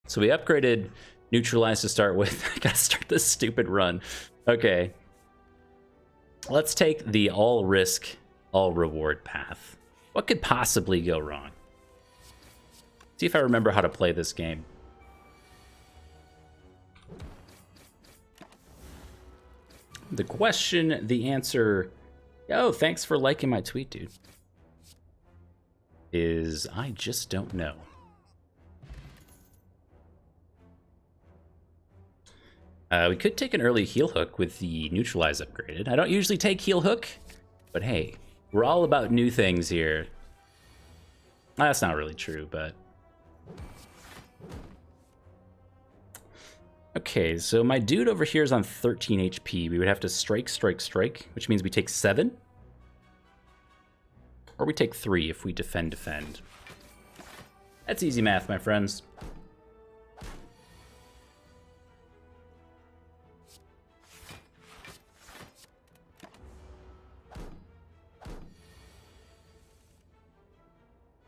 So we upgraded Neutralize to start with. I gotta start this stupid run. Okay. Let's take the all risk, all reward path. What could possibly go wrong? See if I remember how to play this game. The question, the answer, oh, thanks for liking my tweet, dude, is I just don't know. We could take an early heal hook with the Neutralize upgraded. I don't usually take heal hook, but hey, we're all about new things here. That's not really true, but... Okay, so my dude over here is on 13 HP. We would have to strike, which means we take 7. Or we take 3 if we defend. That's easy math, my friends.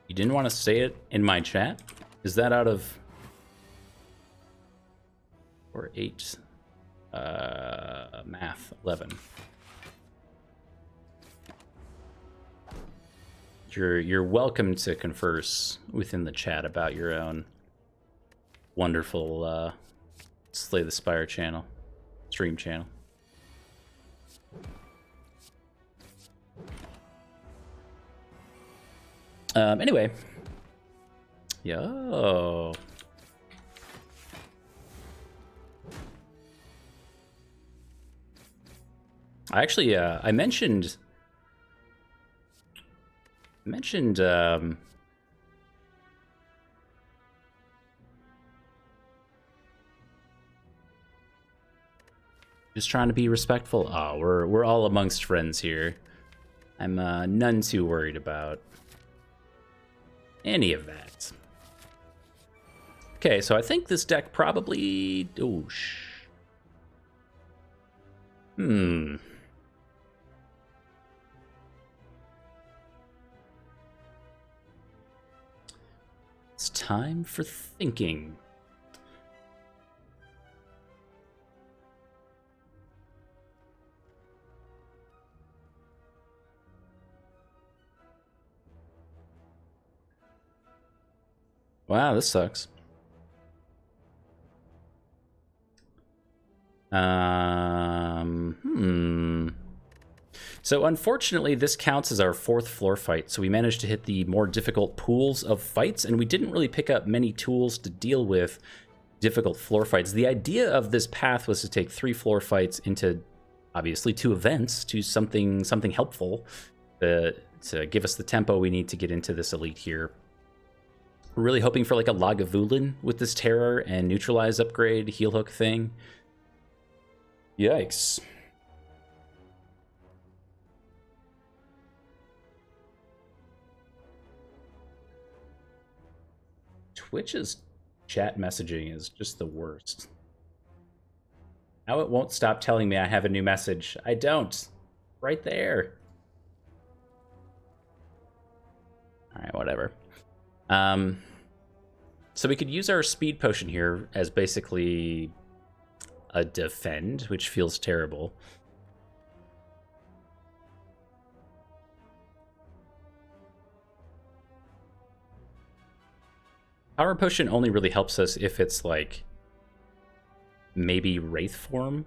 You didn't want to say it in my chat? Is that out of... or 8? Math, 11. You're welcome to converse within the chat about your own wonderful Slay the Spire channel, stream channel. Anyway. Yo. Actually, I mentioned just trying to be respectful. Oh, we're all amongst friends here. I'm none too worried about any of that. Okay, so I think this deck probably... It's time for thinking. Wow, this sucks. So unfortunately, this counts as our 4th floor fight. So we managed to hit the more difficult pools of fights, and we didn't really pick up many tools to deal with difficult floor fights. The idea of this path was to take 3 floor fights into, obviously, 2 events, to something helpful to give us the tempo we need to get into this elite here. We're really hoping for like a Lagavulin with this Terror and Neutralize upgrade, heal hook thing. Yikes. Twitch's chat messaging is just the worst. Now it won't stop telling me I have a new message. I don't. Right there. Alright, whatever. So we could use our speed potion here as basically a defend, which feels terrible. Power potion only really helps us if it's like maybe Wraith form.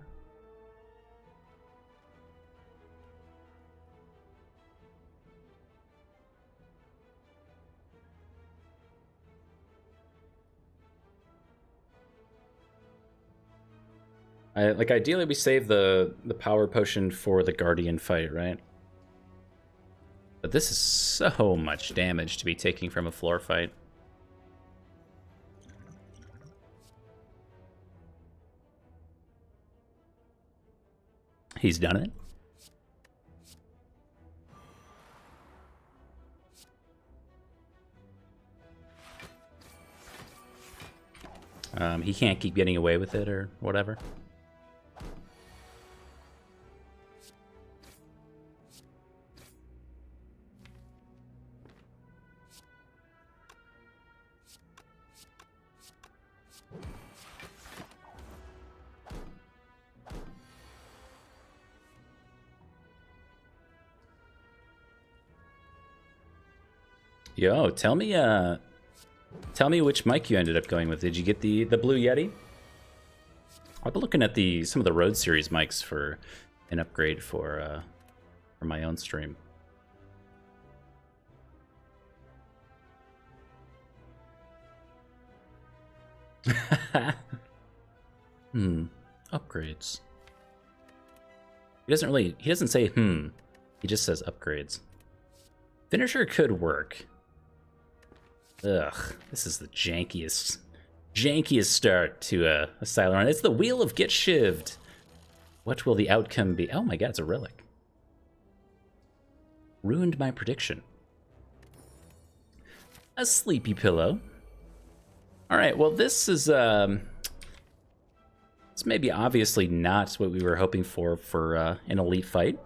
Like ideally we save the power potion for the Guardian fight, right? But this is so much damage to be taking from a floor fight. He's done it. He can't keep getting away with it or whatever. Yo, tell me which mic you ended up going with. Did you get the Blue Yeti? I've been looking at some of the Rode series mics for an upgrade for my own stream. Upgrades. He doesn't say he just says upgrades. Finisher could work. Ugh, this is the jankiest start to a Silo run. It's the Wheel of Get Shivved. What will the outcome be? Oh my god, it's a relic. Ruined my prediction. A sleepy pillow. Alright, well this is this may be obviously not what we were hoping for an elite fight.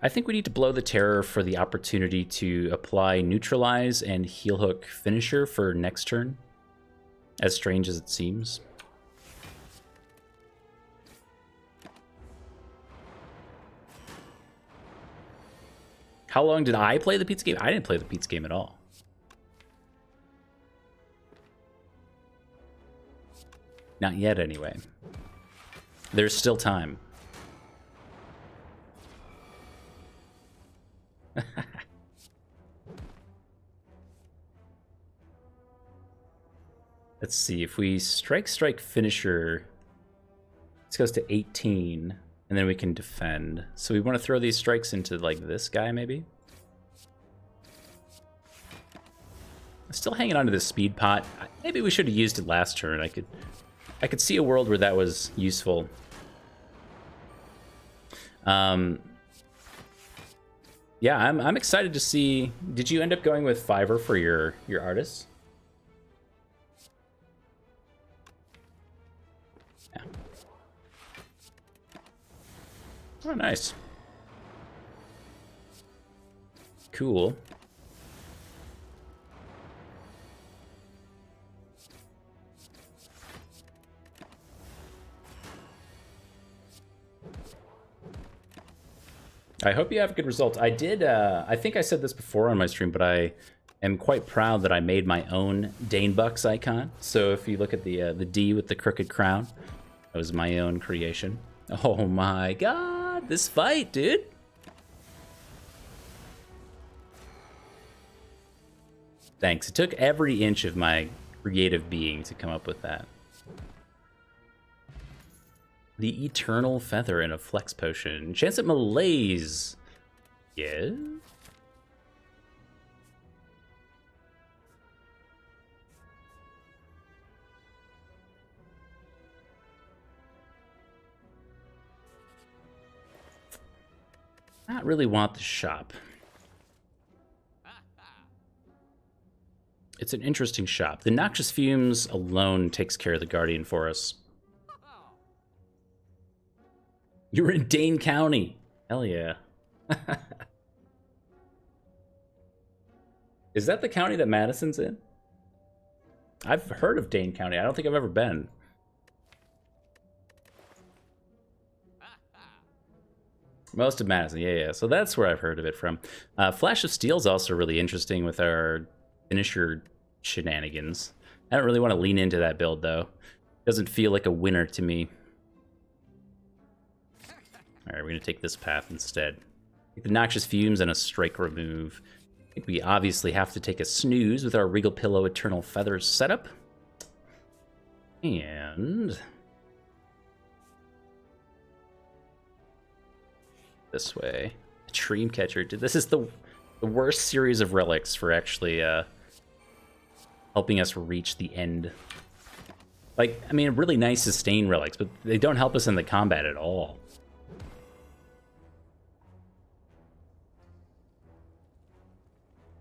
I think we need to blow the terror for the opportunity to apply Neutralize and Heel Hook Finisher for next turn, as strange as it seems. How long did I play the pizza game? I didn't play the pizza game at all. Not yet, anyway. There's still time. Let's see, if we strike Finisher, this goes to 18, and then we can defend. So we want to throw these strikes into, like, this guy, maybe? I'm still hanging on to this speed pot. Maybe we should have used it last turn. I could see a world where that was useful. Yeah, I'm excited to see. Did you end up going with Fiverr for your artists? Yeah. Oh, nice. Cool. I hope you have good results. I did, I think I said this before on my stream, but I am quite proud that I made my own Dane Bucks icon. So if you look at the D with the crooked crown, that was my own creation. Oh my god, this fight, dude. Thanks. It took every inch of my creative being to come up with that. The Eternal Feather and a Flex Potion. Chance at Malaise. Yeah. Not really want the shop. It's an interesting shop. The Noxious Fumes alone takes care of the Guardian for us. You're in Dane County. Hell yeah. Is that the county that Madison's in? I've heard of Dane County. I don't think I've ever been. Most of Madison, yeah. So that's where I've heard of it from. Flash of Steel is also really interesting with our finisher shenanigans. I don't really want to lean into that build, though. Doesn't feel like a winner to me. Alright, we're going to take this path instead. Take the Noxious Fumes and a Strike Remove. I think we obviously have to take a snooze with our Regal Pillow Eternal Feathers setup. And this way. Dreamcatcher. Dude, this is the worst series of relics for actually helping us reach the end. Like, I mean, really nice sustain relics, but they don't help us in the combat at all.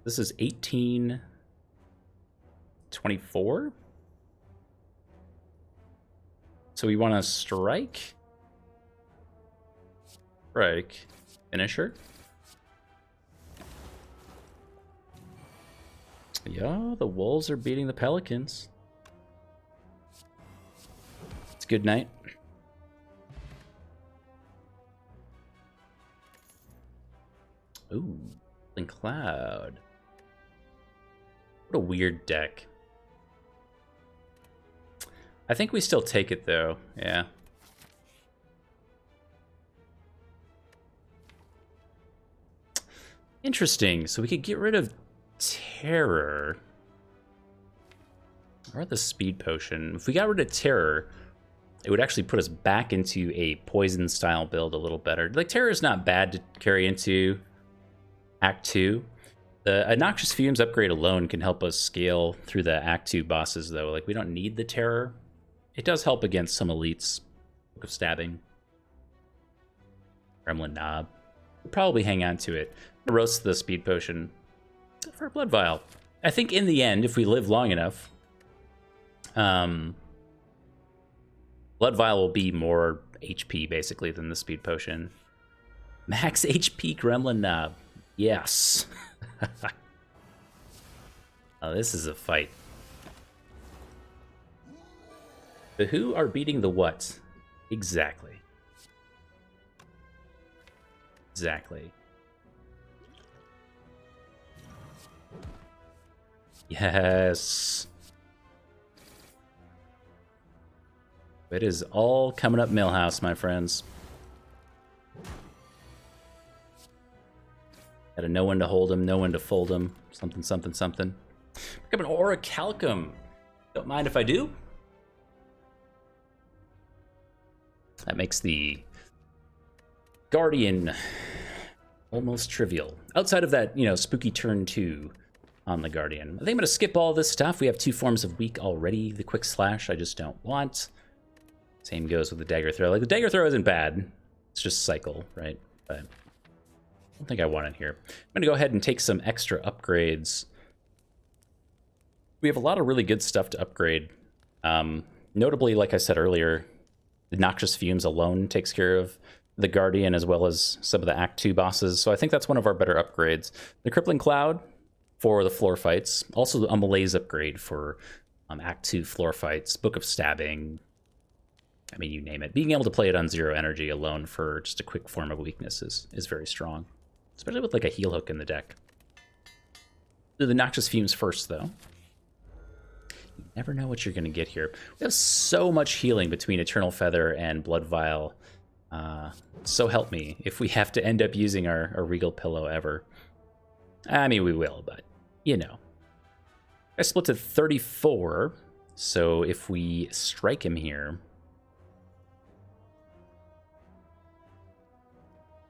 This is 1824. So we want to strike. Strike. Finisher. Yeah, the Wolves are beating the Pelicans. It's a good night. Ooh, Cloud. What a weird deck. I think we still take it, though. Yeah. Interesting. So we could get rid of Terror. Or the Speed Potion. If we got rid of Terror, it would actually put us back into a Poison-style build a little better. Like, Terror is not bad to carry into Act 2. The Noxious Fumes upgrade alone can help us scale through the Act 2 bosses, though. Like, we don't need the Terror. It does help against some elites. Book of Stabbing. Gremlin Knob. We'll probably hang on to it. Roast the Speed Potion for a Blood Vial. I think in the end, if we live long enough, Blood Vial will be more HP, basically, than the Speed Potion. Max HP Gremlin Knob. Yes. Oh, this is a fight. The who are beating the what? Exactly. Exactly. Yes. It is all coming up Millhouse, my friends. Gotta know when to hold him, know when to fold him. Something, something, something. Pick up an Orichalcum. Don't mind if I do. That makes the Guardian almost trivial. Outside of that, you know, spooky turn 2 on the Guardian. I think I'm going to skip all this stuff. We have 2 forms of weak already. The Quick Slash I just don't want. Same goes with the Dagger Throw. Like, the Dagger Throw isn't bad. It's just cycle, right? But I don't think I want it here. I'm going to go ahead and take some extra upgrades. We have a lot of really good stuff to upgrade. Notably, like I said earlier, the Noxious Fumes alone takes care of the Guardian as well as some of the Act 2 bosses. So I think that's one of our better upgrades. The Crippling Cloud for the floor fights. Also a Malaise upgrade for Act 2 floor fights. Book of Stabbing. I mean, you name it. Being able to play it on 0 energy alone for just a quick form of weakness is very strong. Especially with like a heal hook in the deck. Do the Noxious Fumes first, though. You never know what you're going to get here. We have so much healing between Eternal Feather and Blood Vial. So help me if we have to end up using our Regal Pillow ever. I mean, we will, but, you know. I split to 34, so if we strike him here,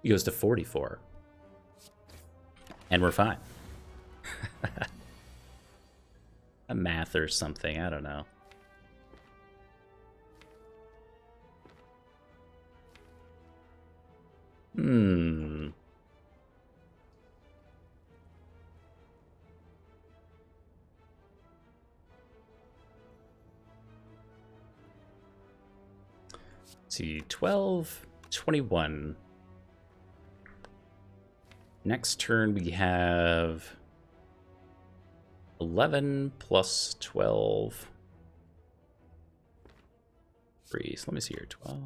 he goes to 44. And we're fine. A math or something, I don't know. Let's see, 12, 21. Next turn we have 11 plus 12. 3. So let me see here. 12.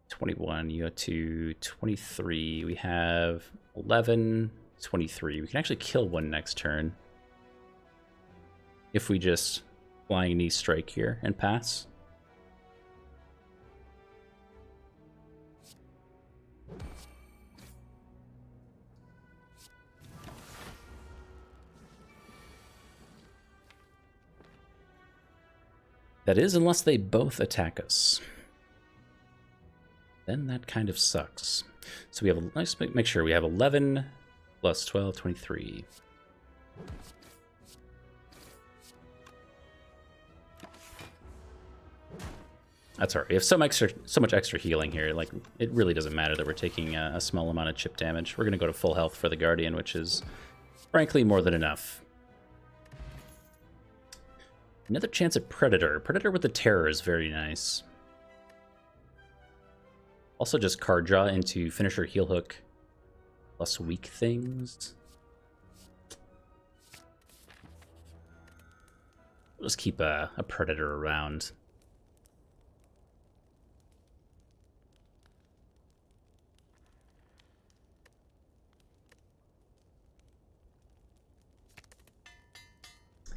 21. You go to 23. We have 11, 23. We can actually kill one next turn. If we just Flying Knee strike here and pass. That is, unless they both attack us. Then that kind of sucks. So we have, let's make sure we have 11 plus 12, 23. That's all right. We have so much extra healing here. Like, it really doesn't matter that we're taking a small amount of chip damage. We're going to go to full health for the Guardian, which is, frankly, more than enough. Another chance at Predator. Predator with the Terror is very nice. Also just card draw into Finisher Heal Hook plus weak things. We'll just keep a Predator around.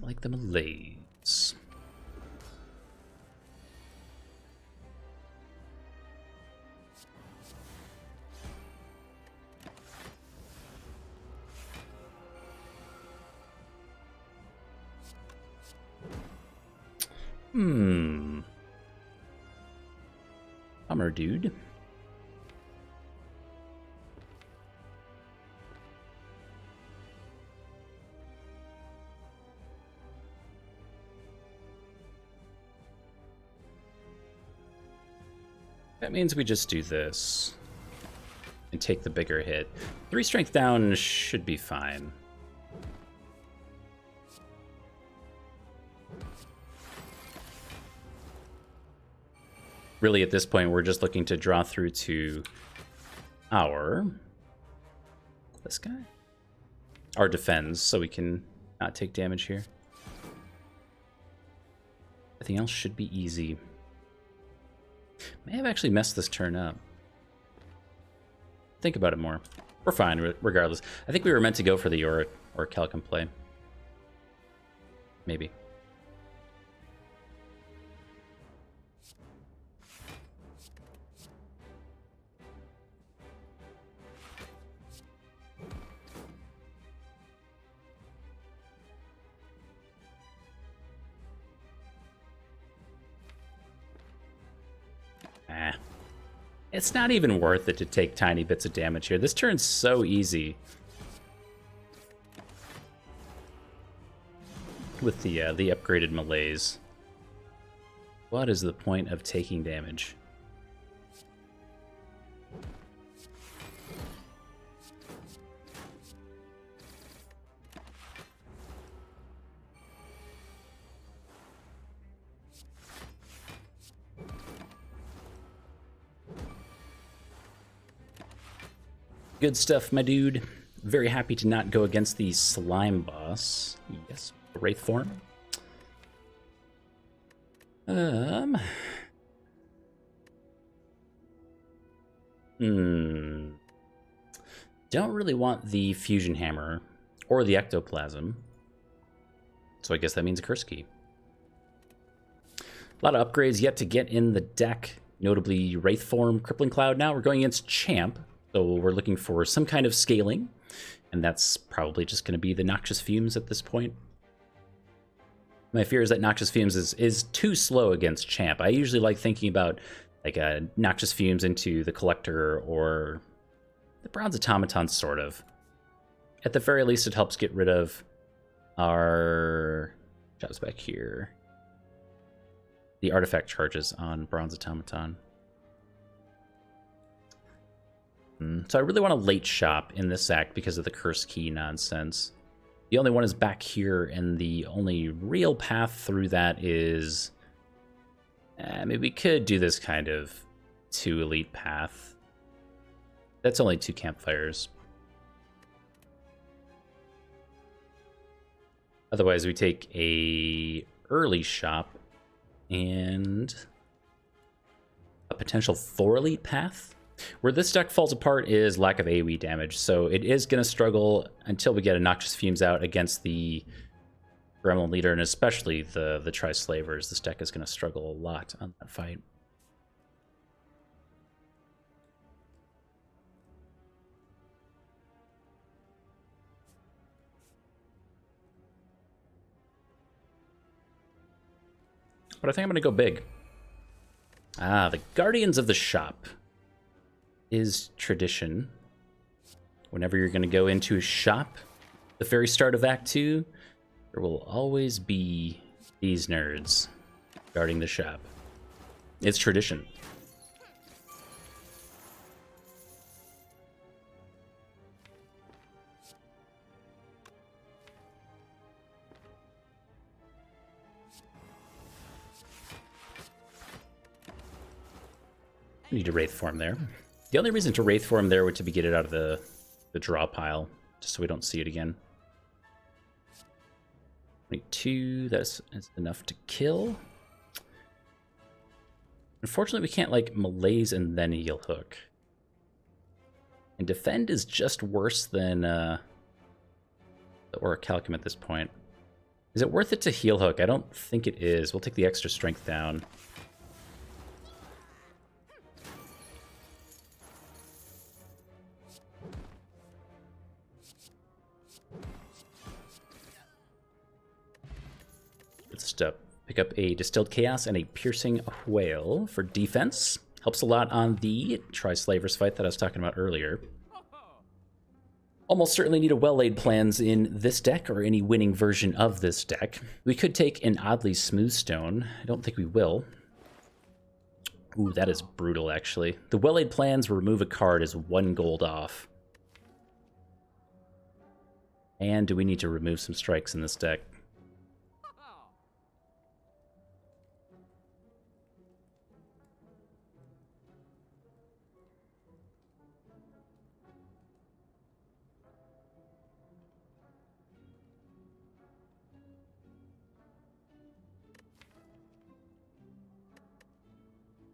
like the malaise. Bummer, dude. That means we just do this and take the bigger hit. 3 strength down should be fine. Really, at this point, we're just looking to draw through to this guy. Our defends, so we can not take damage here. Everything else should be easy. May have actually messed this turn up. Think about it more. We're fine, regardless. I think we were meant to go for the Orichalcum play. Maybe. It's not even worth it to take tiny bits of damage here. This turn's so easy. With the upgraded malaise. What is the point of taking damage? Good stuff, my dude. Very happy to not go against the slime boss. Yes, Wraith form. Don't really want the fusion hammer or the ectoplasm. So I guess that means a curse key. A lot of upgrades yet to get in the deck, notably Wraith form, Crippling Cloud. Now we're going against Champ. So we're looking for some kind of scaling, and that's probably just going to be the Noxious Fumes at this point. My fear is that Noxious Fumes is too slow against Champ. I usually like thinking about like a Noxious Fumes into the Collector or the Bronze Automaton, sort of. At the very least, it helps get rid of our jobs back here. The artifact charges on Bronze Automaton. So I really want a late shop in this act because of the curse key nonsense. The only one is back here, and the only real path through that is... maybe we could do this kind of 2 elite path. That's only 2 campfires. Otherwise, we take a early shop and a potential 4 elite path. Where this deck falls apart is lack of AoE damage, so it is going to struggle until we get a Noxious Fumes out against the Gremlin Leader, and especially the Tri-Slavers. This deck is going to struggle a lot on that fight. But I think I'm going to go big. The Guardians of the Shop is tradition. Whenever you're going to go into a shop, the very start of Act 2, there will always be these nerds guarding the shop. It's tradition. We need to Wraith form there. The only reason to Wraith form there would to be get it out of the draw pile, just so we don't see it again. 22, that's enough to kill. Unfortunately, we can't, like, malaise and then heal hook. And defend is just worse than the Orichalcum at this point. Is it worth it to heal hook? I don't think it is. We'll take the extra strength down. Good stuff. Pick up a Distilled Chaos and a Piercing Whale for defense. Helps a lot on the Tri-Slavers fight that I was talking about earlier. Almost certainly need a Well-Laid Plans in this deck, or any winning version of this deck. We could take an Oddly Smooth Stone. I don't think we will. Ooh, that is brutal, actually. The Well-Laid Plans remove a card is 1 gold off. And do we need to remove some strikes in this deck?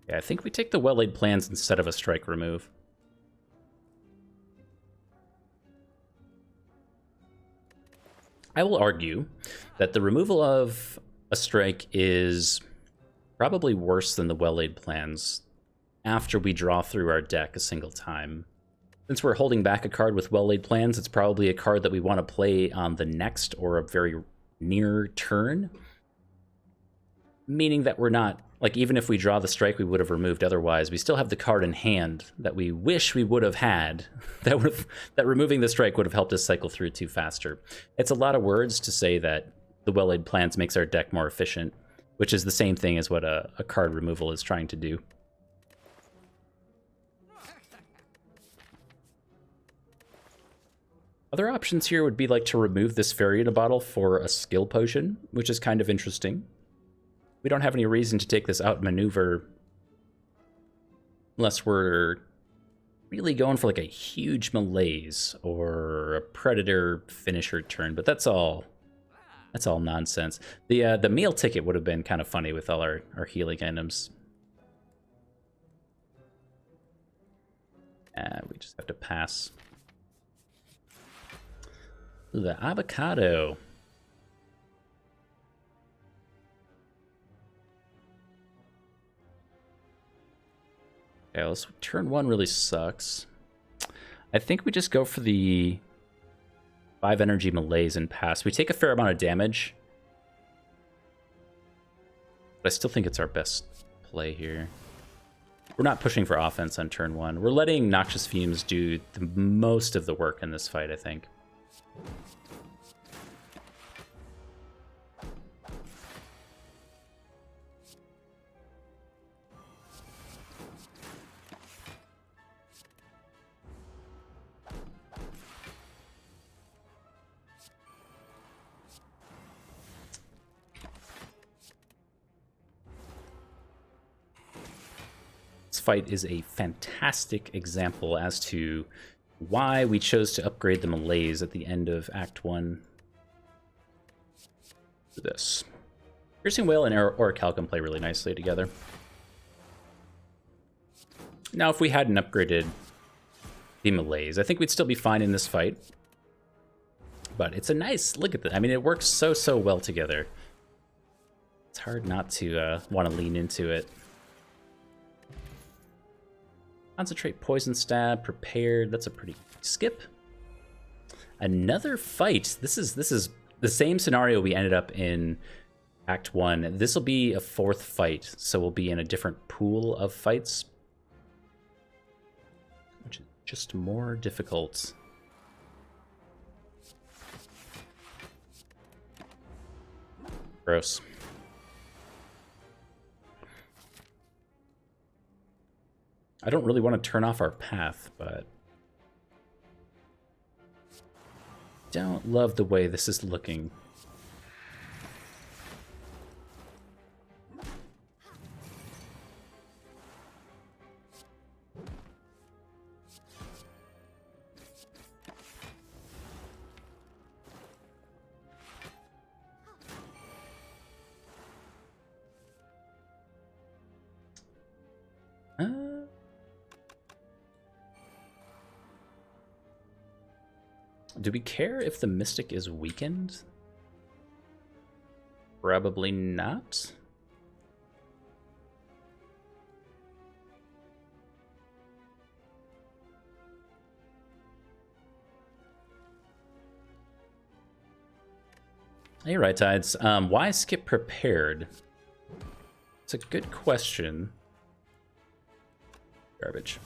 Yeah, I think we take the Well-Laid Plans instead of a strike remove. I will argue that the removal of a strike is probably worse than the Well-Laid Plans after we draw through our deck a single time. Since we're holding back a card with Well-Laid Plans, it's probably a card that we want to play on the next or a very near turn. Meaning that we're not, like, even if we draw the strike we would have removed otherwise, we still have the card in hand that we wish we would have had, that removing the strike would have helped us cycle through 2 faster. It's a lot of words to say that the Well-Laid Plans makes our deck more efficient, which is the same thing as what a card removal is trying to do. Other options here would be like to remove this Fairy in a Bottle for a skill potion, which is kind of interesting. We don't have any reason to take this outmaneuver unless we're really going for like a huge malaise or a predator finisher turn, but that's all nonsense. The meal ticket would have been kind of funny with all our healing items. We just have to pass. The avocado. Yeah, turn 1 really sucks. I think we just go for the 5 energy malaise and pass. We take a fair amount of damage, but I still think it's our best play here. We're not pushing for offense on turn 1. We're letting Noxious Fumes do the most of the work in this fight, I think. Fight is a fantastic example as to why we chose to upgrade the malaise at the end of Act 1. For this. Piercing Whale and Orichalcum play really nicely together. Now, if we hadn't upgraded the malaise, I think we'd still be fine in this fight. But it's a nice look at that. I mean, it works so well together. It's hard not to want to lean into it. Concentrate, Poison Stab, Prepared. That's a pretty skip. Another fight. This is the same scenario we ended up in Act 1. This will be a 4th fight, so we'll be in a different pool of fights, which is just more difficult. Gross. I don't really want to turn off our path, but don't love the way this is looking. Do we care if the Mystic is weakened? Probably not. Hey, Right Tides. Why skip prepared? It's a good question. Garbage.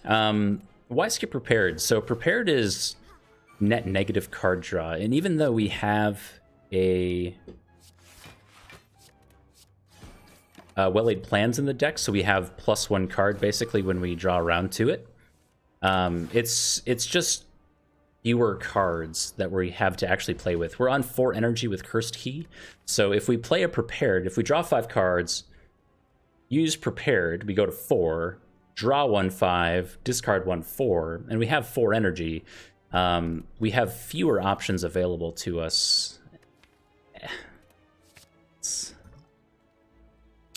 Why skip prepared? So prepared is net negative card draw, and even though we have a well-laid plans in the deck, so we have +1 card basically when we draw around to it. It's just fewer cards that we have to actually play with. We're on 4 energy with Cursed Key, so if we play a prepared, if we draw 5 cards, use prepared, we go to 4, draw 1 5, discard 1 4, and we have 4 energy. We have fewer options available to us.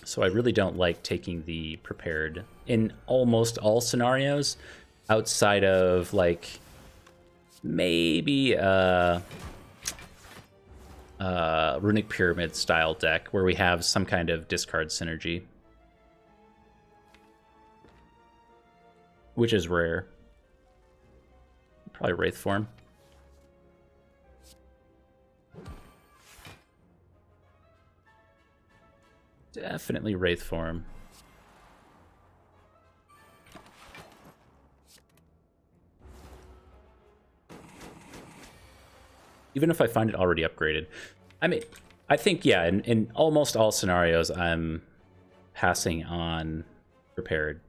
So I really don't like taking the prepared in almost all scenarios, outside of like maybe Runic Pyramid style deck where we have some kind of discard synergy, which is rare. Probably Wraith form. Definitely Wraith form. Even if I find it already upgraded. I mean, I think, yeah, in almost all scenarios, I'm passing on prepared.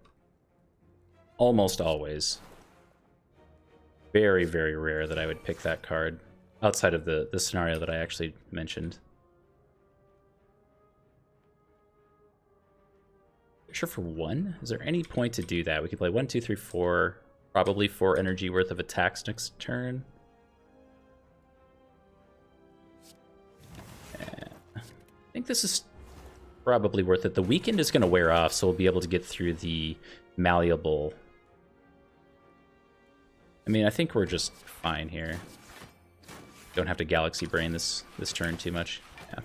Almost always. Very, very rare that I would pick that card outside of the scenario that I actually mentioned. Sure, for 1? Is there any point to do that? We could play 1, 2, 3, 4. Probably 4 energy worth of attacks next turn. I think this is probably worth it. The weekend is going to wear off, so we'll be able to get through the malleable. I mean, I think we're just fine here. Don't have to Galaxy Brain this turn too much. Yeah.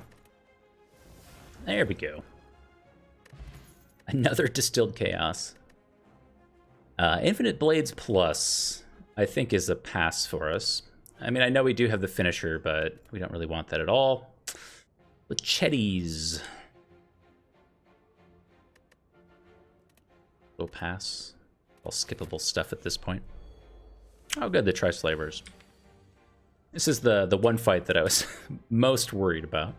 There we go. Another Distilled Chaos. Infinite Blades Plus, I think, is a pass for us. I mean, I know we do have the finisher, but we don't really want that at all. Lechettis. We'll pass. All skippable stuff at this point. Oh, good, the Tri-Slavers. This is the one fight that I was most worried about.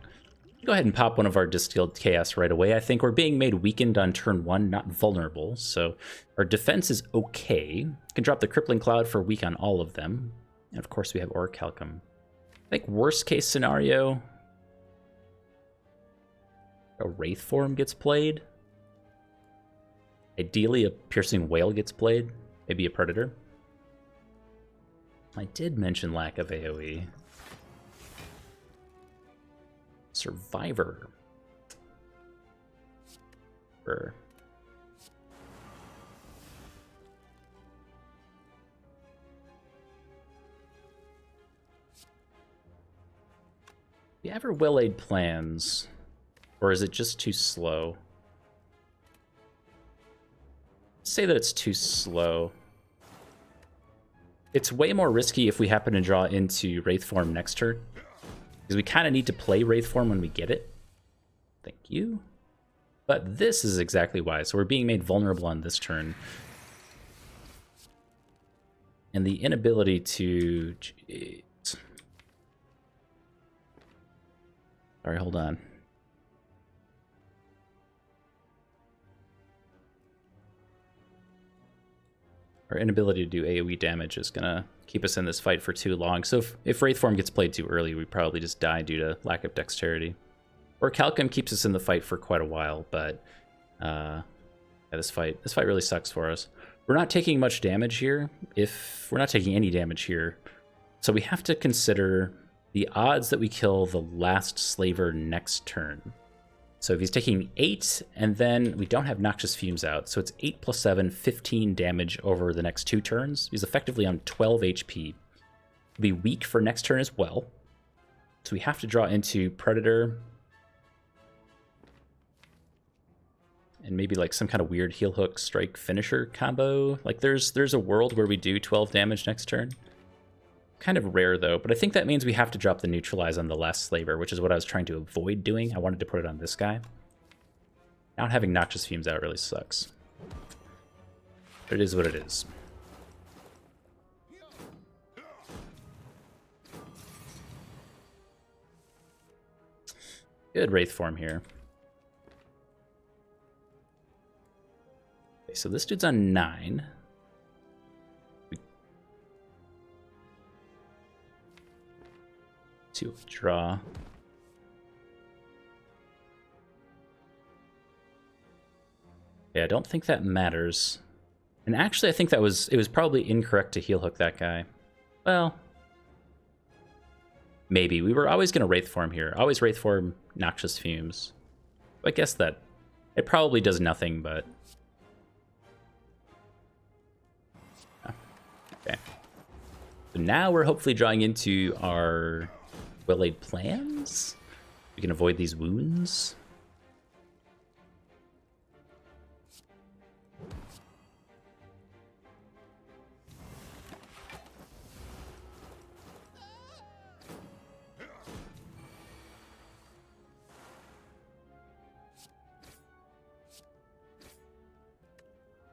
Go ahead and pop one of our Distilled Chaos right away. I think we're being made weakened on turn 1, not vulnerable, so our defense is okay. Can drop the Crippling Cloud for weak on all of them. And of course we have Orichalcum. I think worst case scenario, a Wraith form gets played. Ideally a Piercing Whale gets played. Maybe a Predator. I did mention lack of AoE. Survivor. Brr. Do you ever well-laid plans? Or is it just too slow? Say that it's too slow. It's way more risky if we happen to draw into Wraith form next turn. Because we kind of need to play Wraith form when we get it. Thank you. But this is exactly why. So we're being made vulnerable on this turn. And the inability to... Jeez. Sorry, hold on. Our inability to do AoE damage is going to keep us in this fight for too long. So if Wraith form gets played too early, we probably just die due to lack of dexterity. Orichalcum keeps us in the fight for quite a while, but yeah, this fight really sucks for us. We're not taking much damage here. We're not taking any damage here. So we have to consider the odds that we kill the last slaver next turn. So if he's taking 8, and then we don't have Noxious Fumes out, so it's 8 plus 7, 15 damage over the next 2 turns. He's effectively on 12 HP. He'll be weak for next turn as well. So we have to draw into Predator. And maybe like some kind of weird heel hook strike finisher combo. Like there's a world where we do 12 damage next turn. Kind of rare though, but I think that means we have to drop the neutralize on the last slaver, which is what I was trying to avoid doing. I wanted to put it on this guy. Not having Noxious Fumes out really sucks. But it is what it is. Good Wraith form here. Okay, so this dude's on 9. To draw. Yeah, I don't think that matters. And actually, I think it was probably incorrect to heel hook that guy. Well, maybe. We were always going to Wraith form here. Always Wraith form Noxious Fumes. I guess that it probably does nothing, but... Okay. So now we're hopefully drawing into our well-laid plans. We can avoid these wounds.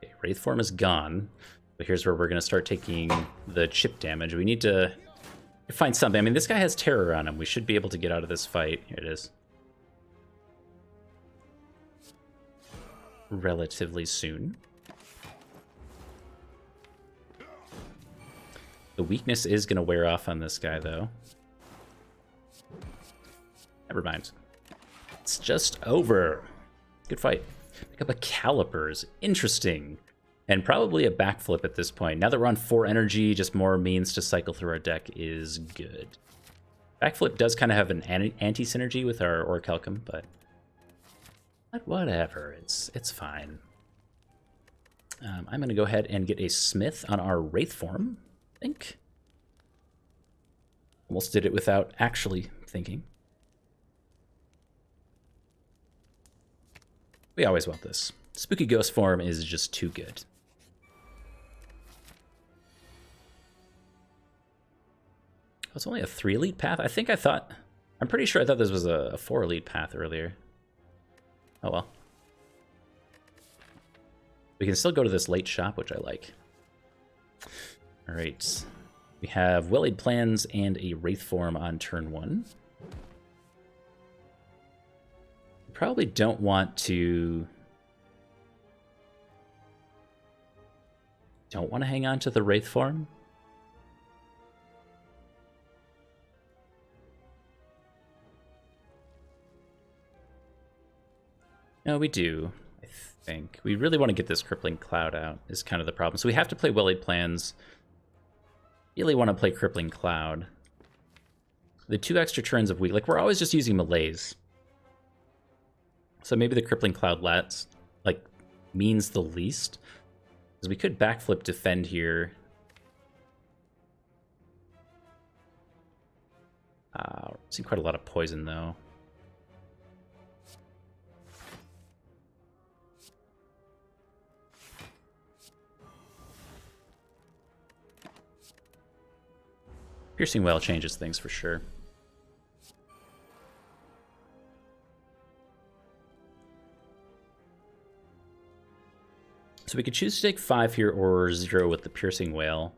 Okay, Wraith form is gone. But here's where we're going to start taking the chip damage. We need to find something. I mean, this guy has terror on him. We should be able to get out of this fight. Here it is. Relatively soon. The weakness is going to wear off on this guy, though. Never mind. It's just over. Good fight. Pick up a Calipers. Interesting. And probably a backflip at this point. Now that we're on 4 energy, just more means to cycle through our deck is good. Backflip does kind of have an anti-synergy with our Orichalcum, but whatever, it's fine. I'm going to go ahead and get a Smith on our Wraith form, I think. Almost did it without actually thinking. We always want this. Spooky Ghost form is just too good. Oh, it's only a 3 elite path? I'm pretty sure I thought this was a 4 elite path earlier. Oh well. We can still go to this late shop, which I like. Alright. We have well-laid plans and a Wraith form on turn 1. We probably don't want to... Don't want to hang on to the Wraith form. No, we do, I think. We really want to get this Crippling Cloud out, is kind of the problem. So we have to play well-laid plans. Really want to play Crippling Cloud. The 2 extra turns of weak, like we're always just using melees. So maybe the Crippling Cloud means the least. Because we could backflip defend here. See quite a lot of poison though. Piercing Wail changes things for sure. So we could choose to take 5 here or 0 with the Piercing Wail.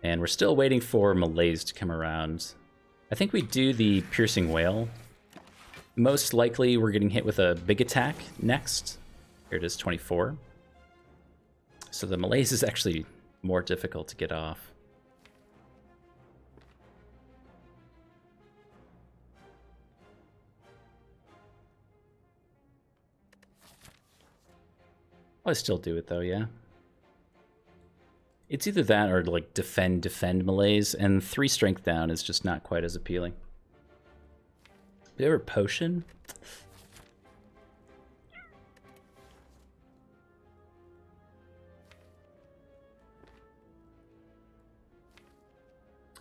And we're still waiting for melees to come around. I think we do the Piercing Wail. Most likely we're getting hit with a big attack next. Here it is, 24. So the melees is actually more difficult to get off. I still do it though, yeah. It's either that or like defend melees, and 3 strength down is just not quite as appealing. Do you ever potion?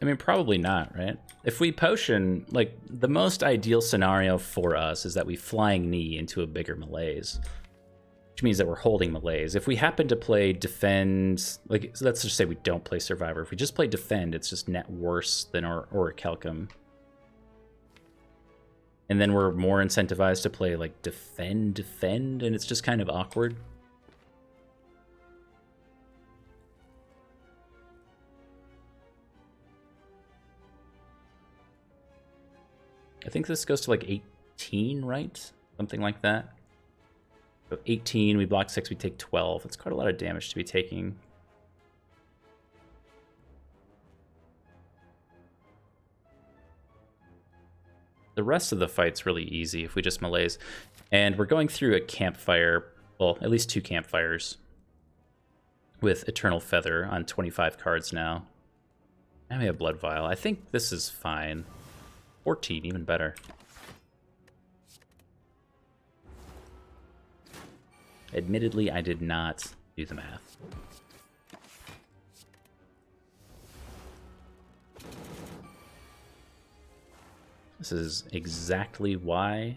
I mean, probably not, right? If we potion, like, the most ideal scenario for us is that we flying knee into a bigger malaise, which means that we're holding malaise. If we happen to play defend, like, so let's just say we don't play survivor. If we just play defend, it's just net worse than our Orichalcum. And then we're more incentivized to play, like, defend, and it's just kind of awkward. I think this goes to like 18, right? Something like that. So 18, we block 6, we take 12. It's quite a lot of damage to be taking. The rest of the fight's really easy if we just malaise. And we're going through a campfire, well, at least 2 campfires with Eternal Feather on 25 cards now. And we have Blood Vial. I think this is fine. 14, even better. Admittedly, I did not do the math. This is exactly why I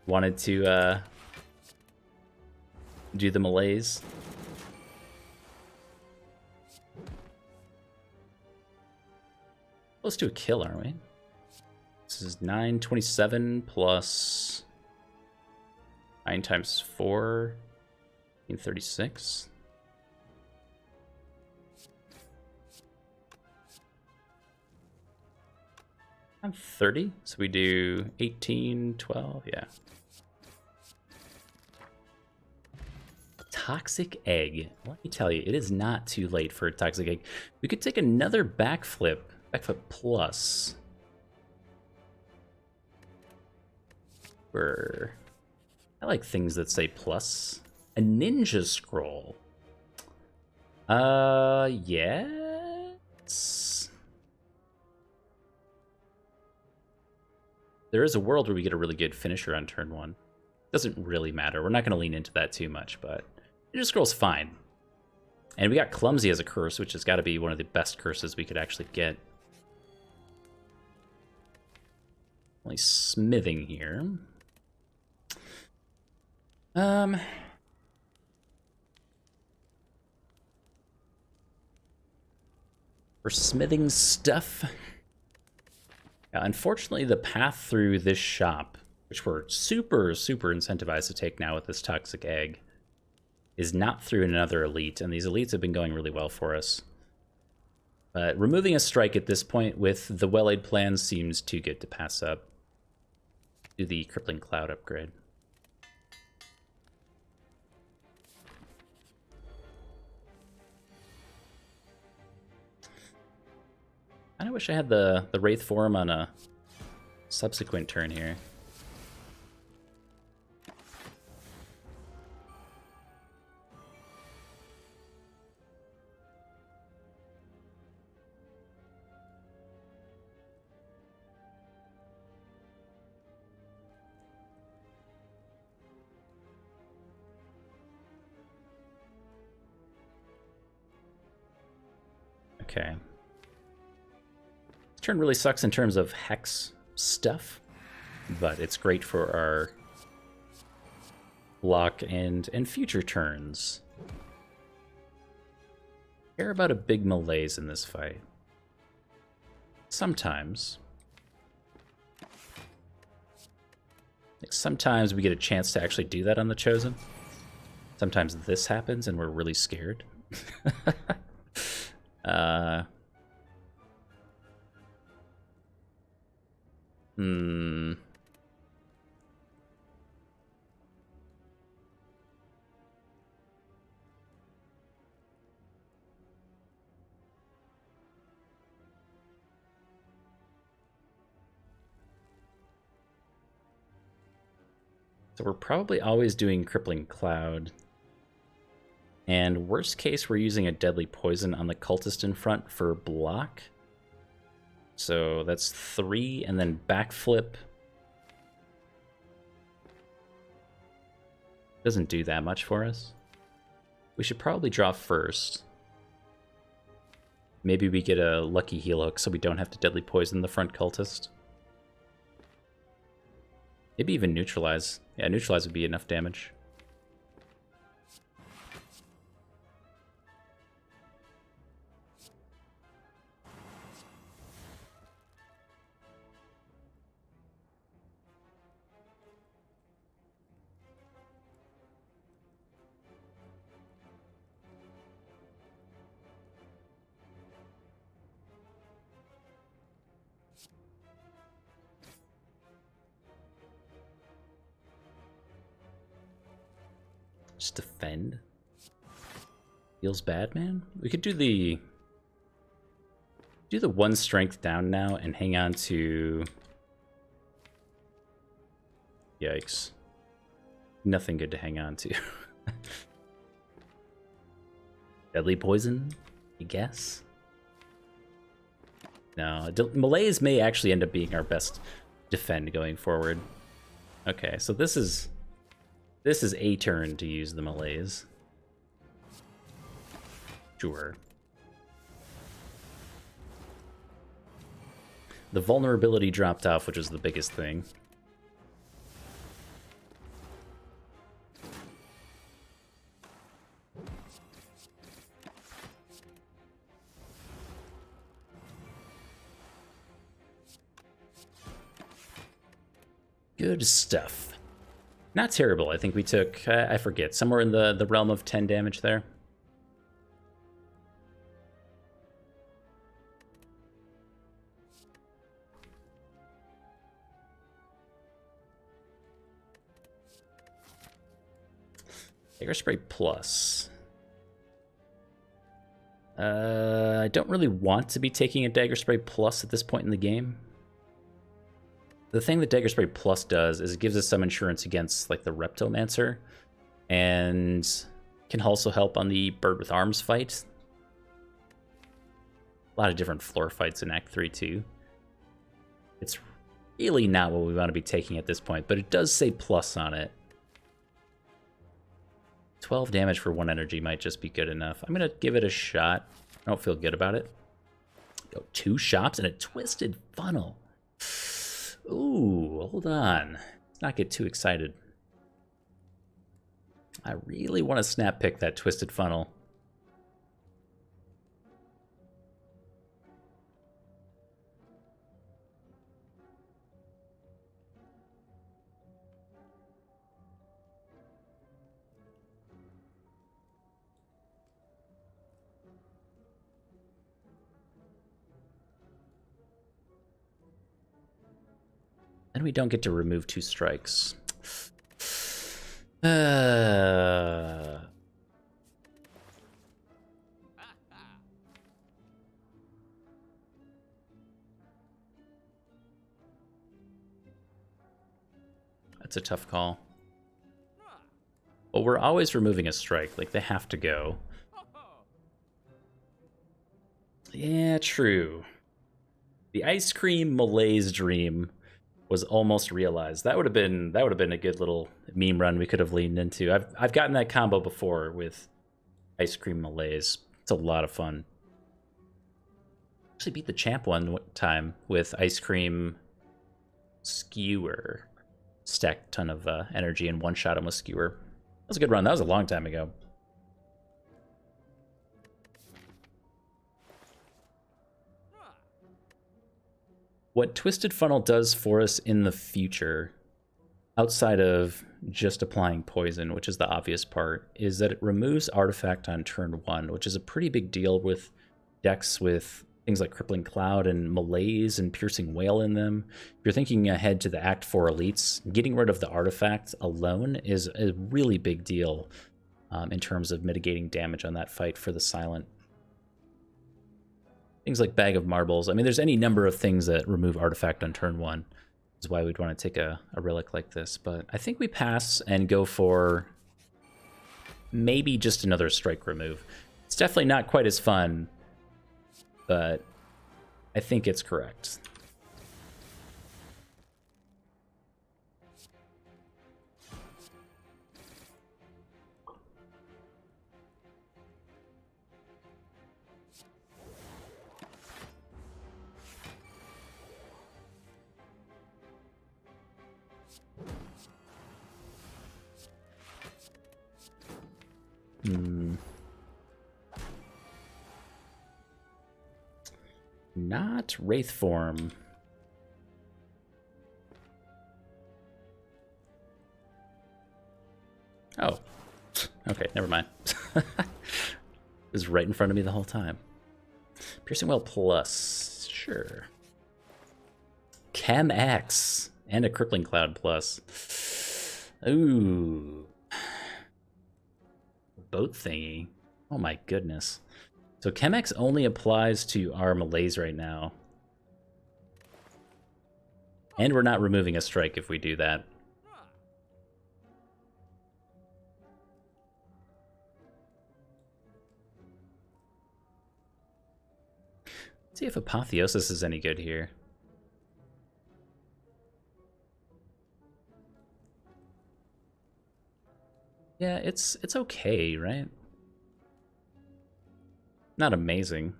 wanted to do the malaise. Close to a kill, aren't we? This is 927 plus 9 times 4, 36. I'm 30, so we do 18, 12, yeah. Toxic Egg. Let me tell you, it is not too late for a Toxic Egg. We could take another backflip. Backflip plus. I like things that say plus. A ninja scroll. Yes. There is a world where we get a really good finisher on turn 1. Doesn't really matter. We're not going to lean into that too much, but ninja scroll's fine. And we got Clumsy as a curse, which has got to be one of the best curses we could actually get. Only smithing here. For smithing stuff. Yeah, unfortunately, the path through this shop, which we're super incentivized to take now with this Toxic Egg, is not through another elite, and these elites have been going really well for us. But removing a strike at this point with the well-laid plan seems too good to pass up. Do the Crippling Cloud upgrade. I wish I had the Wraith form on a subsequent turn here. Okay. This turn really sucks in terms of hex stuff, but it's great for our block and future turns. Care about a big malaise in this fight. Sometimes. Sometimes we get a chance to actually do that on the Chosen. Sometimes this happens and we're really scared. So we're probably always doing Crippling Cloud. And worst case, we're using a Deadly Poison on the Cultist in front for block. So that's 3, and then backflip. Doesn't do that much for us. We should probably draw first. Maybe we get a lucky heal hook so we don't have to deadly poison the front cultist. Maybe even neutralize. Yeah, neutralize would be enough damage. Just defend. Feels bad, man. We could do the one strength down now and hang on to. Yikes. Nothing good to hang on to. Deadly poison, I guess. No, Malaise may actually end up being our best defend going forward. Okay, so this is a turn to use the Malaise. Sure. The vulnerability dropped off, which is the biggest thing. Good stuff. Not terrible. I think we took, I forget, somewhere in the realm of 10 damage there. Dagger Spray Plus. I don't really want to be taking a Dagger Spray Plus at this point in the game. The thing that Dagger Spray Plus does is it gives us some insurance against like the Reptomancer, and can also help on the Bird with Arms fight. A lot of different floor fights in Act 3 too. It's really not what we want to be taking at this point, but it does say plus on it. 12 damage for 1 energy might just be good enough. I'm going to give it a shot. I don't feel good about it. Go 2 shops and a Twisted Funnel. Ooh, hold on. Let's not get too excited. I really want to snap pick that Twisted Funnel. And we don't get to remove 2 strikes. That's a tough call. Well, we're always removing a strike. Like, they have to go. Yeah, true. The ice cream malaise dream was almost realized. That would have been a good little meme run we could have leaned into. I've gotten that combo before with ice cream malaise. It's a lot of fun. Actually beat the champ one time with ice cream skewer. Stacked a ton of energy and one shot him with skewer. That was a good run. That was a long time ago. What Twisted Funnel does for us in the future, outside of just applying poison, which is the obvious part, is that it removes artifact on turn 1, which is a pretty big deal with decks with things like Crippling Cloud and Malaise and Piercing Wail in them. If you're thinking ahead to the Act 4 elites, getting rid of the artifact alone is a really big deal in terms of mitigating damage on that fight for the Silent. Things like Bag of Marbles. I mean, there's any number of things that remove artifact on turn 1. Is why we'd want to take a relic like this. But I think we pass and go for maybe just another strike remove. It's definitely not quite as fun, but I think it's correct. Not Wraith form. Oh. Okay, never mind. It was right in front of me the whole time. Piercing Well Plus. Sure. Chem X. And a Crippling Cloud Plus. Ooh. Boat thingy. Oh my goodness. So Chemex only applies to our melees right now. And we're not removing a strike if we do that. Let's see if Apotheosis is any good here. Yeah, it's okay, right? Not amazing.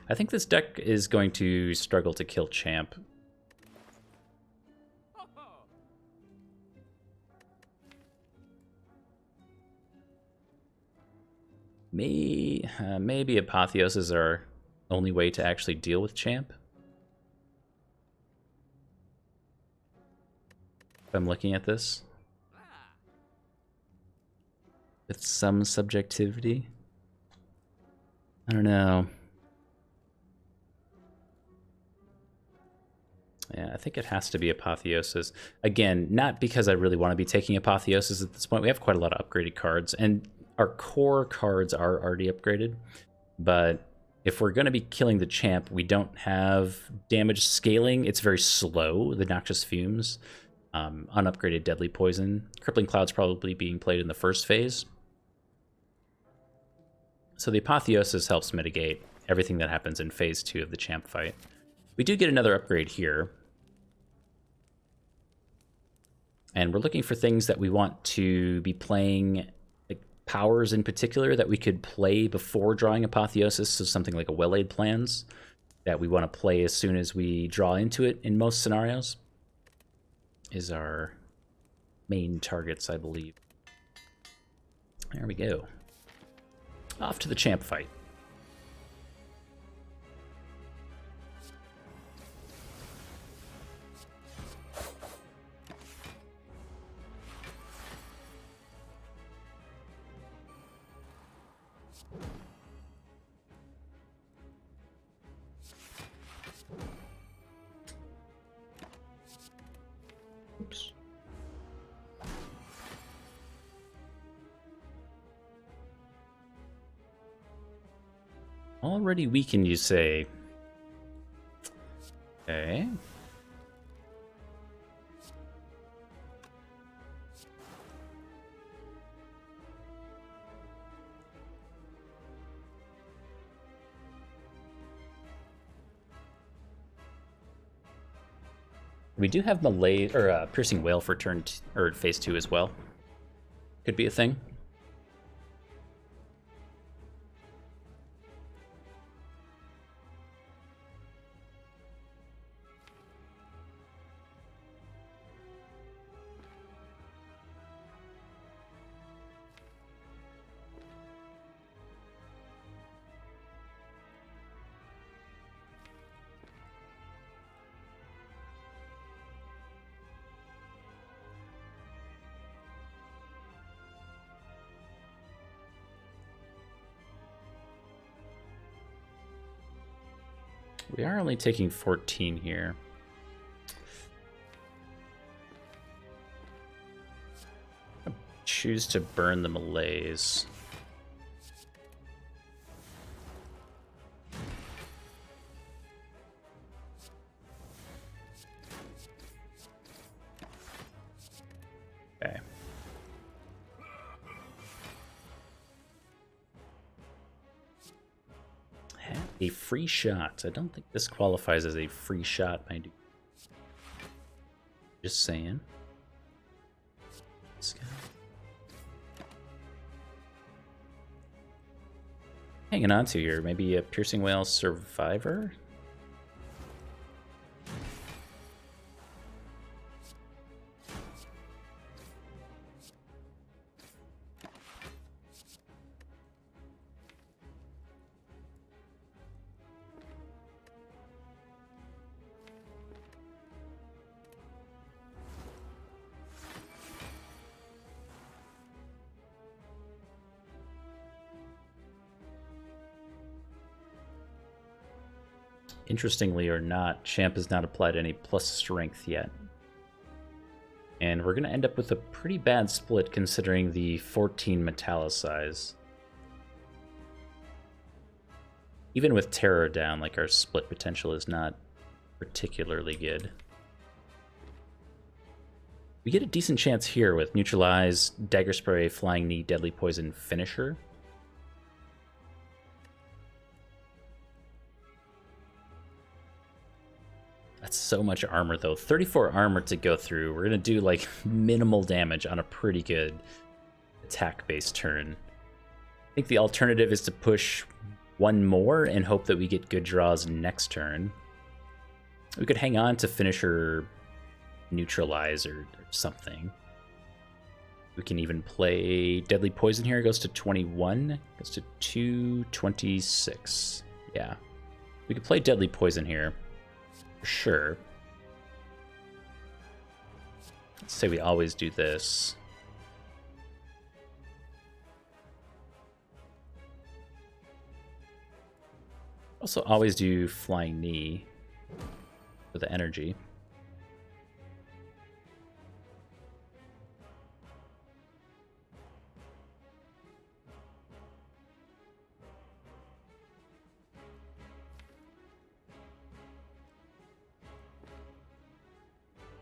I think this deck is going to struggle to kill Champ. Maybe Apotheosis is our only way to actually deal with Champ. If I'm looking at this. With some subjectivity. I don't know. Yeah, I think it has to be Apotheosis. Again, not because I really want to be taking Apotheosis at this point. We have quite a lot of upgraded cards, and our core cards are already upgraded. But if we're going to be killing the Champ, we don't have damage scaling. It's very slow, the Noxious Fumes. Unupgraded Deadly Poison. Crippling Cloud's probably being played in the first phase. So the Apotheosis helps mitigate everything that happens in phase 2 of the Champ fight. We do get another upgrade here. And we're looking for things that we want to be playing, like powers in particular that we could play before drawing Apotheosis, so something like a Well-Laid Plans that we want to play as soon as we draw into it in most scenarios is our main targets, I believe. There we go. Off to the Champ fight. Oops. Already weakened, you say? Okay. We do have melee or Piercing Wail for turn or phase 2 as well. Could be a thing. We are only taking 14 here. I'll choose to burn the melees. Okay. A free shot. I don't think this qualifies as a free shot, my dude. Just saying. This guy. Hanging on to here. Maybe a Piercing Wail Survivor? interestingly or not, Champ has not applied any plus strength yet. And we're going to end up with a pretty bad split considering the 14 metallicize. Even with Terror down, like, our split potential is not particularly good. We get a decent chance here with Neutralize, Dagger Spray, Flying Knee, Deadly Poison, Finisher. That's so much armor, though. 34 armor to go through. We're going to do, like, minimal damage on a pretty good attack-based turn. I think the alternative is to push one more and hope that we get good draws next turn. We could hang on to Finisher, Neutralize, or something. We can even play Deadly Poison here. It goes to 21. Goes to 226. Yeah. We could play Deadly Poison here. For sure. Let's say we always do this. Also always do Flying Knee for the energy.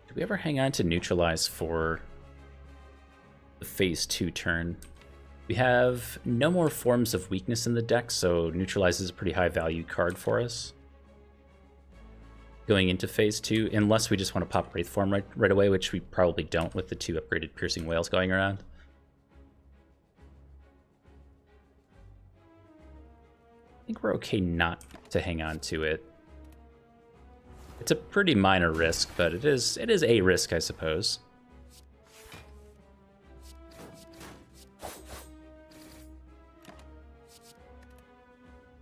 Do we ever hang on to Neutralize for the phase 2 turn? We have no more forms of weakness in the deck, so Neutralize is a pretty high value card for us going into phase 2, unless we just want to pop Wraithform right away, which we probably don't with the 2 upgraded Piercing Whales going around. I think we're okay not to hang on to it. It's a pretty minor risk, but it is a risk, I suppose.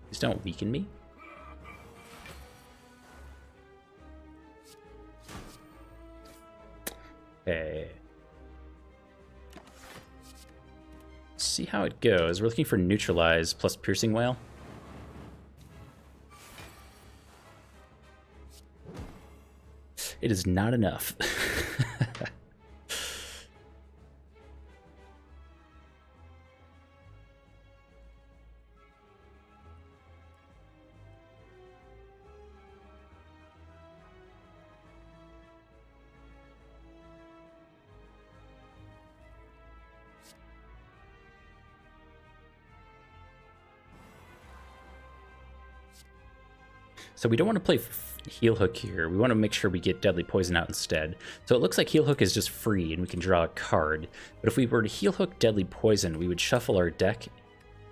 Please don't weaken me. Okay. See how it goes. We're looking for Neutralize plus Piercing Whale. It is not enough. So we don't want to play Heel Hook here. We want to make sure we get Deadly Poison out instead. So it looks like Heel Hook is just free and we can draw a card. But if we were to Heel Hook Deadly Poison, we would shuffle our deck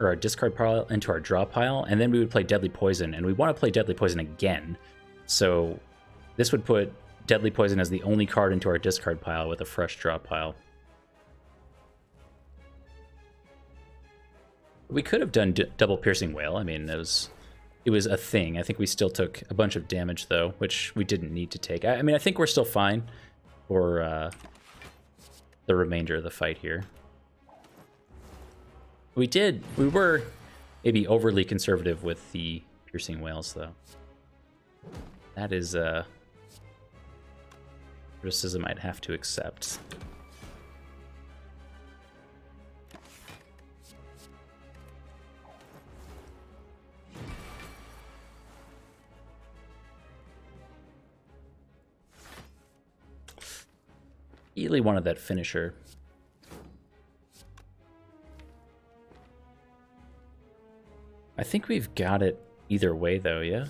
or our discard pile into our draw pile, and then we would play Deadly Poison, and we want to play Deadly Poison again. So this would put Deadly Poison as the only card into our discard pile with a fresh draw pile. We could have done double Piercing Whale. I mean, it was a thing. I think we still took a bunch of damage, though, which we didn't need to take. I mean, I think we're still fine for the remainder of the fight here. We were maybe overly conservative with the Piercing Whales, though. That is a criticism I'd have to accept. Really wanted that finisher. I think we've got it either way, though, yeah?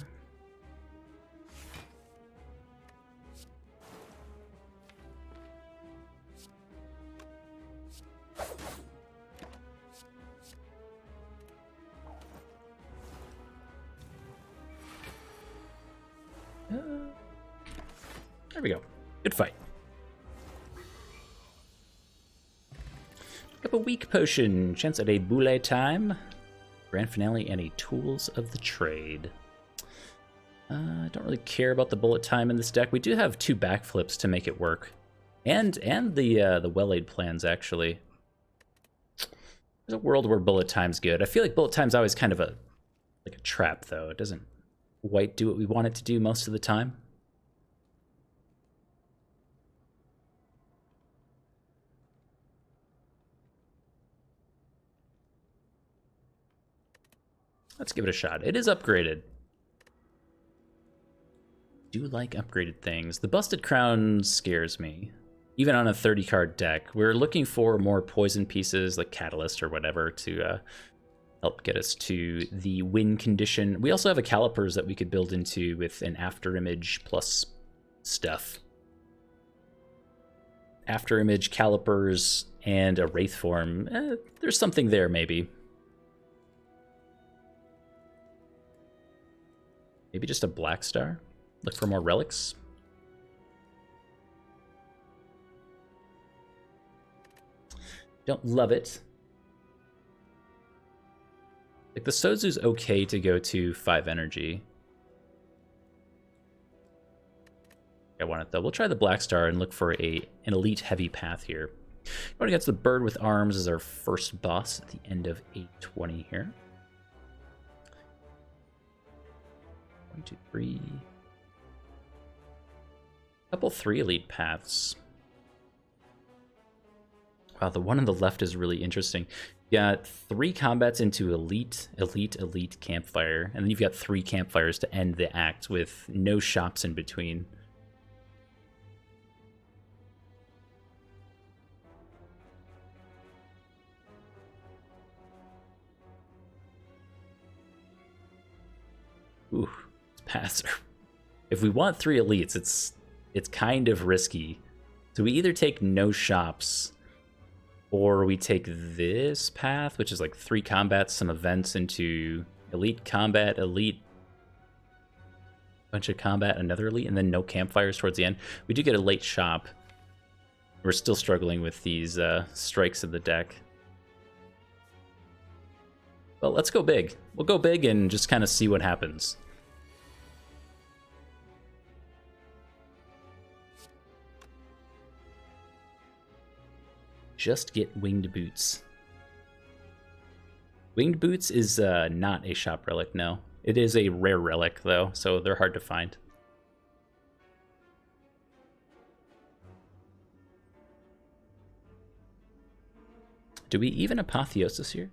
There we go. Good fight. Pick up a weak potion. Chance at a boule time. Grand finale and a tools of the trade. I don't really care about the bullet time in this deck. We do have 2 backflips to make it work. And the well-laid plans, actually. There's a world where bullet time's good. I feel like bullet time's always kind of like a trap, though. It doesn't white do what we want it to do most of the time. Let's give it a shot. It is upgraded. Do like upgraded things. The Busted Crown scares me. Even on a 30-card deck, we're looking for more poison pieces like Catalyst or whatever to help get us to the win condition. We also have a Calipers that we could build into with an Afterimage plus stuff. Afterimage, Calipers, and a Wraith form. There's something there, maybe. Maybe just a Black Star? Look for more relics? Don't love it. Like, the Sozu's okay to go to 5 energy. I want it, though. We'll try the Black Star and look for an elite heavy path here. Going against the Bird with Arms as our first boss at the end of 820 here. 1, 2, 3. Couple 3 elite paths. Wow, the one on the left is really interesting. You got 3 combats into elite campfire, and then you've got 3 campfires to end the act with no shops in between. Ooh, paths are... If we want 3 elites, it's kind of risky. So we either take no shops, or we take this path, which is like 3 combats, some events into elite combat, elite, bunch of combat, another elite, and then no campfires towards the end. We do get a late shop. We're still struggling with these strikes of the deck. Well, let's go big. We'll go big and just kind of see what happens. Just get Winged Boots. Winged Boots is not a shop relic, no. It is a rare relic, though, so they're hard to find. Do we even Apotheosis here?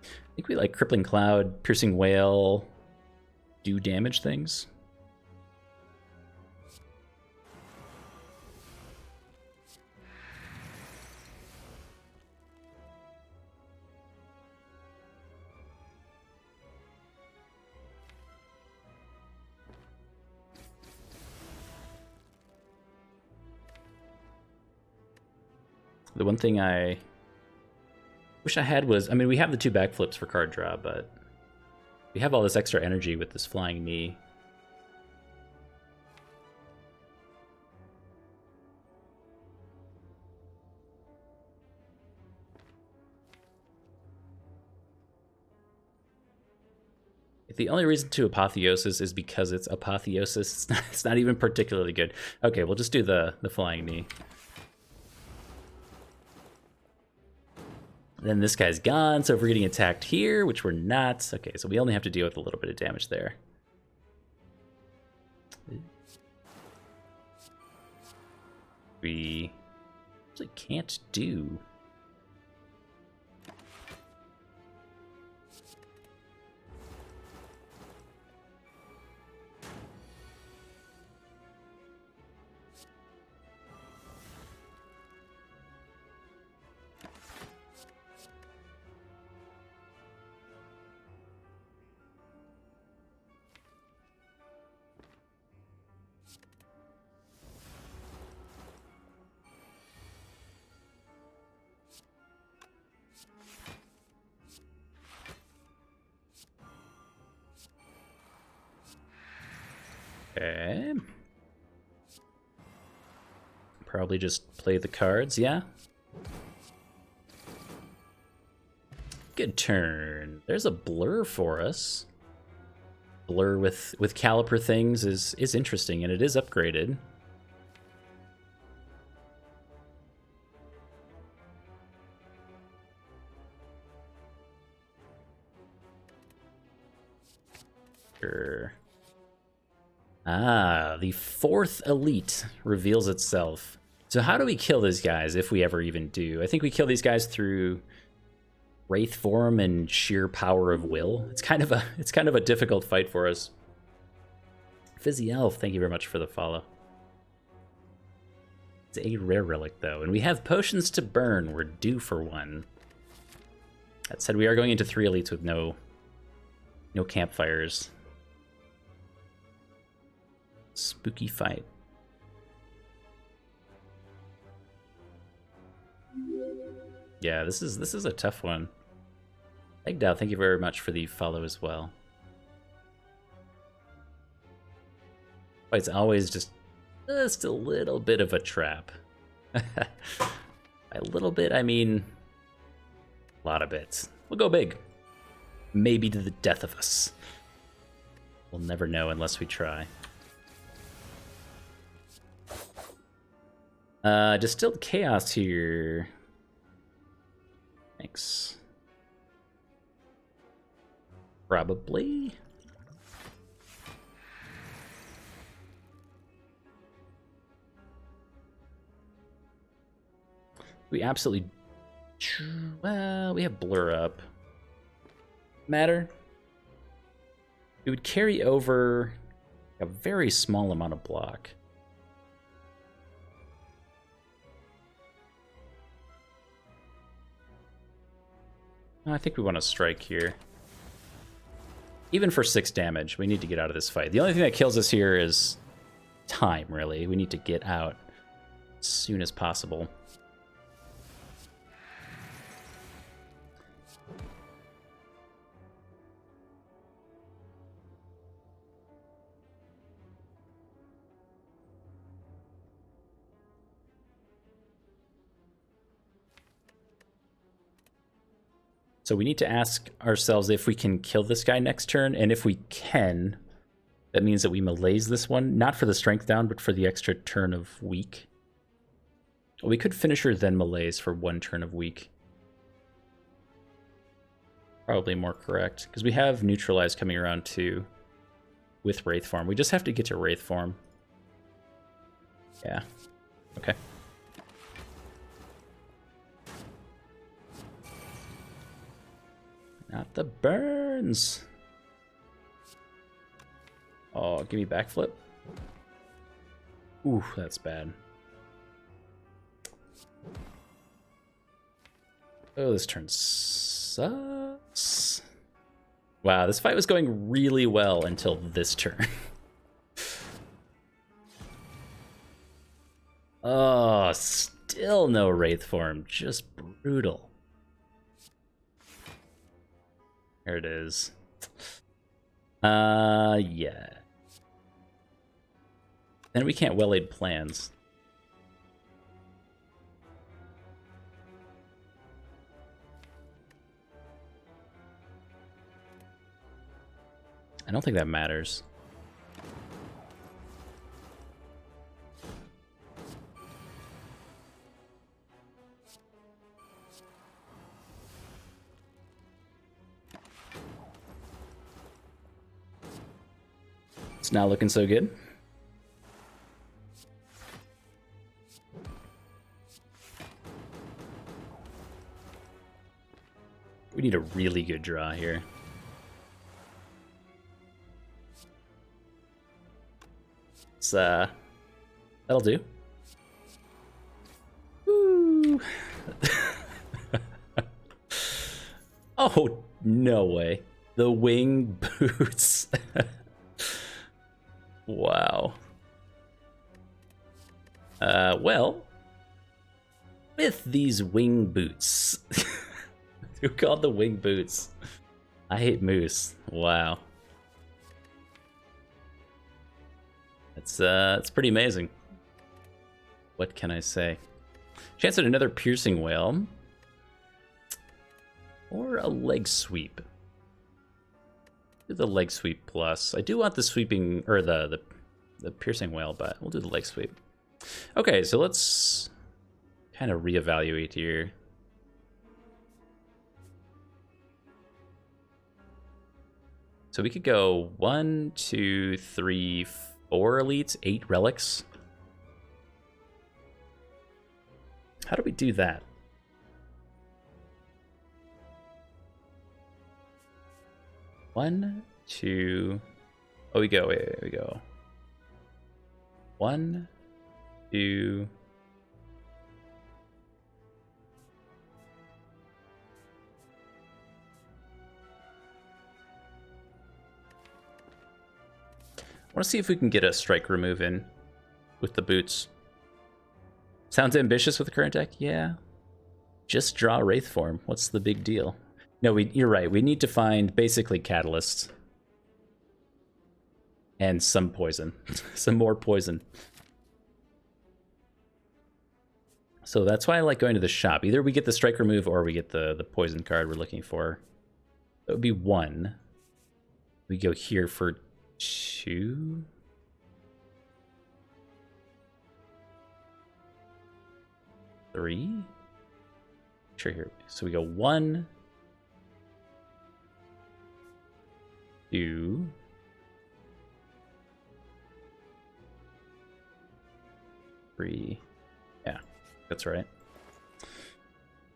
I think we like Crippling Cloud, Piercing Whale, do damage things. The one thing I wish I had was, I mean, we have the 2 backflips for card draw, but we have all this extra energy with this Flying Knee. The only reason to Apotheosis is because it's Apotheosis. It's not even particularly good. Okay, we'll just do the Flying Knee. Then this guy's gone, so if we're getting attacked here, which we're not, okay, so we only have to deal with a little bit of damage there. We actually can't do. Okay. Probably just play the cards, yeah? Good turn. There's a blur for us. Blur with caliper things is interesting, and it is upgraded. Sure. Ah, the 4th elite reveals itself. So how do we kill these guys, if we ever even do? I think we kill these guys through Wraith form and sheer power of will. It's kind of a difficult fight for us. Fizzy Elf, thank you very much for the follow. It's a rare relic though, and we have potions to burn. We're due for one. That said, we are going into 3 elites with no campfires. Spooky fight. Yeah, this is a tough one. Eggdow, thank you very much for the follow as well. It's always just a little bit of a trap. A little bit, I mean, a lot of bits. We'll go big. Maybe to the death of us. We'll never know unless we try. Distilled Chaos here. Thanks. Probably. We absolutely... Well, we have Blur up. Matter? It would carry over a very small amount of block. I think we want to strike here. Even for 6 damage, we need to get out of this fight. The only thing that kills us here is time, really. We need to get out as soon as possible. So we need to ask ourselves if we can kill this guy next turn, and if we can, that means that we melees this one, not for the strength down, but for the extra turn of weak. Well, we could finisher then melees for 1 turn of weak. Probably more correct, because we have neutralize coming around too with Wraith form. We just have to get to Wraith form. Yeah. Okay. Not the burns. Oh, give me backflip. Ooh, that's bad. Oh, this turn sucks. Wow, this fight was going really well until this turn. Oh, still no Wraith form. Just brutal. There it is. Yeah. Then we can't well-laid plans. I don't think that matters. It's not looking so good. We need a really good draw here. It's, that'll do. Woo! Oh, no way. The wing boots. Wow. Well, with these wing boots. Who called the wing boots? I hate moose. Wow. It's pretty amazing. What can I say? Chance at another piercing whale. Or a leg sweep. Do the leg sweep plus. I do want the sweeping, or the piercing whale, but we'll do the leg sweep. Okay, so let's kind of reevaluate here. So we could go 1, 2, 3, 4 elites, 8 relics. How do we do that? One, two. Oh, we go. Wait, we go. 1, 2. I want to see if we can get a strike remove in with the boots. Sounds ambitious with the current deck? Yeah. Just draw Wraith form. What's the big deal? No, you're right. We need to find basically catalysts. And some poison. Some more poison. So that's why I like going to the shop. Either we get the strike remove or we get the poison card we're looking for. That would be 1. We go here for 2. Three. Sure, here. So we go 1, 2, 3. Yeah, that's right.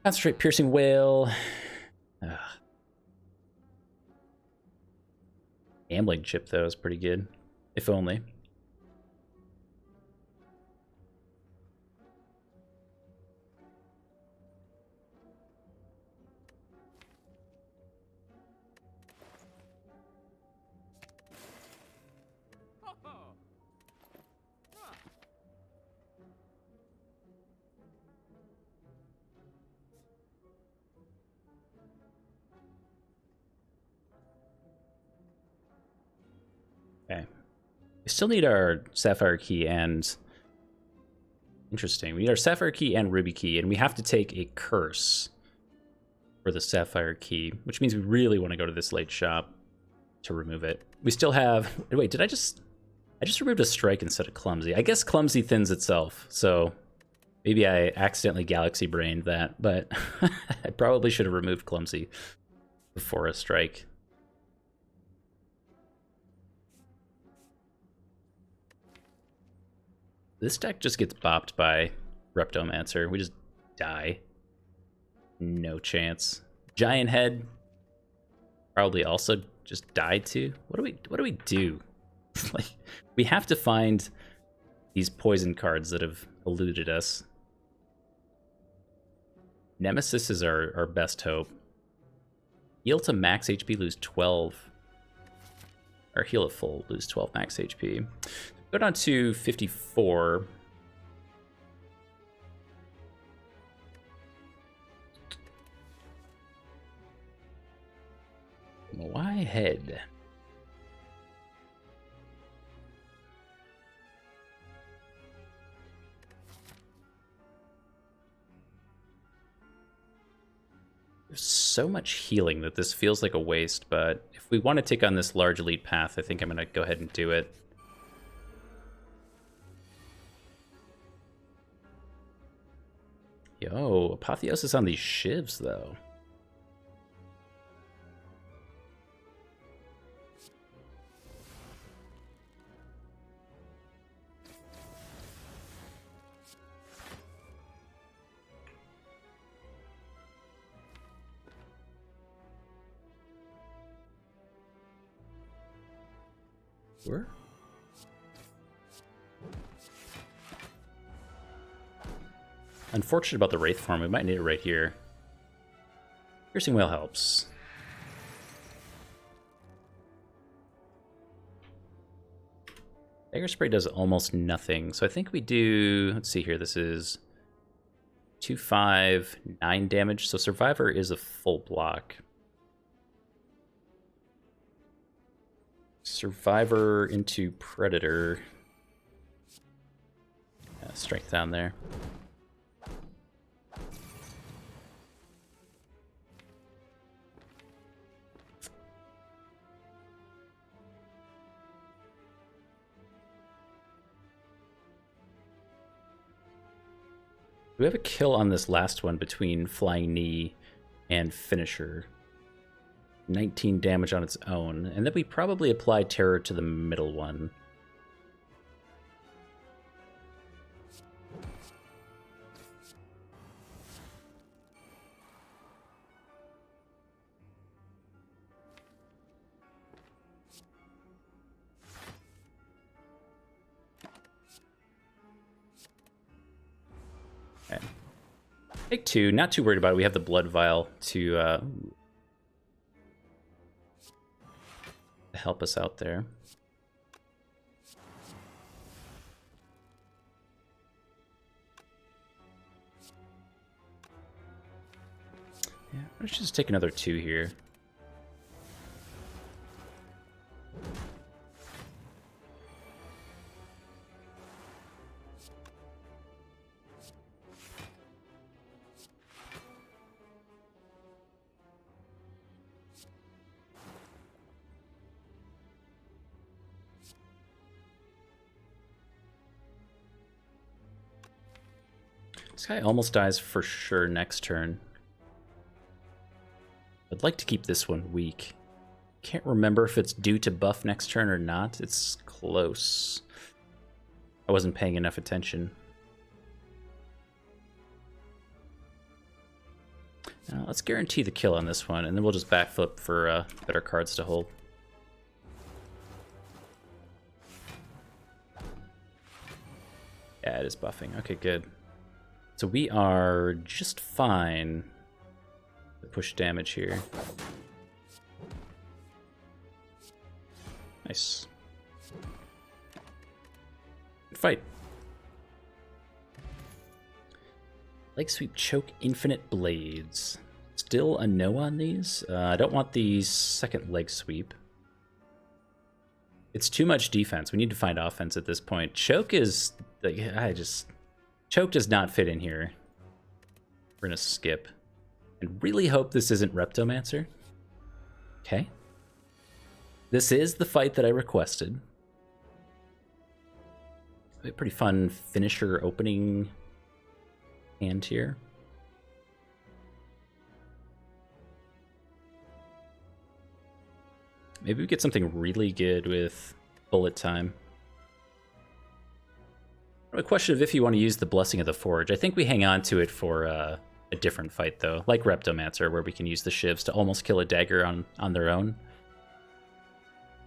Concentrate, piercing whale. Gambling chip, though, is pretty good. If only. Okay. We still need our Sapphire Key and... Interesting. We need our Sapphire Key and Ruby Key, and we have to take a curse for the Sapphire Key, which means we really want to go to this late shop to remove it. We still have... Wait, did I just removed a strike instead of Clumsy. I guess Clumsy thins itself, so maybe I accidentally Galaxy Brained that, but I probably should have removed Clumsy before a strike. This deck just gets bopped by Reptomancer. We just die. No chance. Giant Head probably also just died too. What do we do? Like, we have to find these poison cards that have eluded us. Nemesis is our best hope. Heal to max HP, lose 12. Or heal at full, lose 12 max HP. Go down to 54. Why head? There's so much healing that this feels like a waste, but if we want to take on this large elite path, I think I'm going to go ahead and do it. Yo, Apotheosis on these shivs, though. Where? Unfortunate about the Wraith form. We might need it right here. Piercing Whale helps. Dagger Spray does almost nothing. So I think we do... Let's see here. This is 2, 5, 9 damage. So Survivor is a full block. Survivor into Predator. Yeah, strength down there. We have a kill on this last one between Flying Knee and Finisher. 19 damage on its own, and then we probably apply terror to the middle one. Okay. Take 2, not too worried about it. We have the blood vial to help us out there. Yeah, let's just take another 2 here. This guy almost dies for sure next turn. I'd like to keep this one weak. Can't remember if it's due to buff next turn or not. It's close. I wasn't paying enough attention. Now, let's guarantee the kill on this one, and then we'll just backflip for better cards to hold. Yeah, it is buffing. Okay, good. So we are just fine to push damage here. Nice. Good fight. Leg sweep, choke, infinite blades. Still a no on these. I don't want the second leg sweep. It's too much defense. We need to find offense at this point. Choke is like choke does not fit in here. We're gonna skip. And really hope this isn't Reptomancer. Okay. This is the fight that I requested. A pretty fun finisher opening hand here. Maybe we get something really good with bullet time. A question of if you want to use the Blessing of the Forge. I think we hang on to it for a different fight, though, like Reptomancer, where we can use the shivs to almost kill a dagger on their own.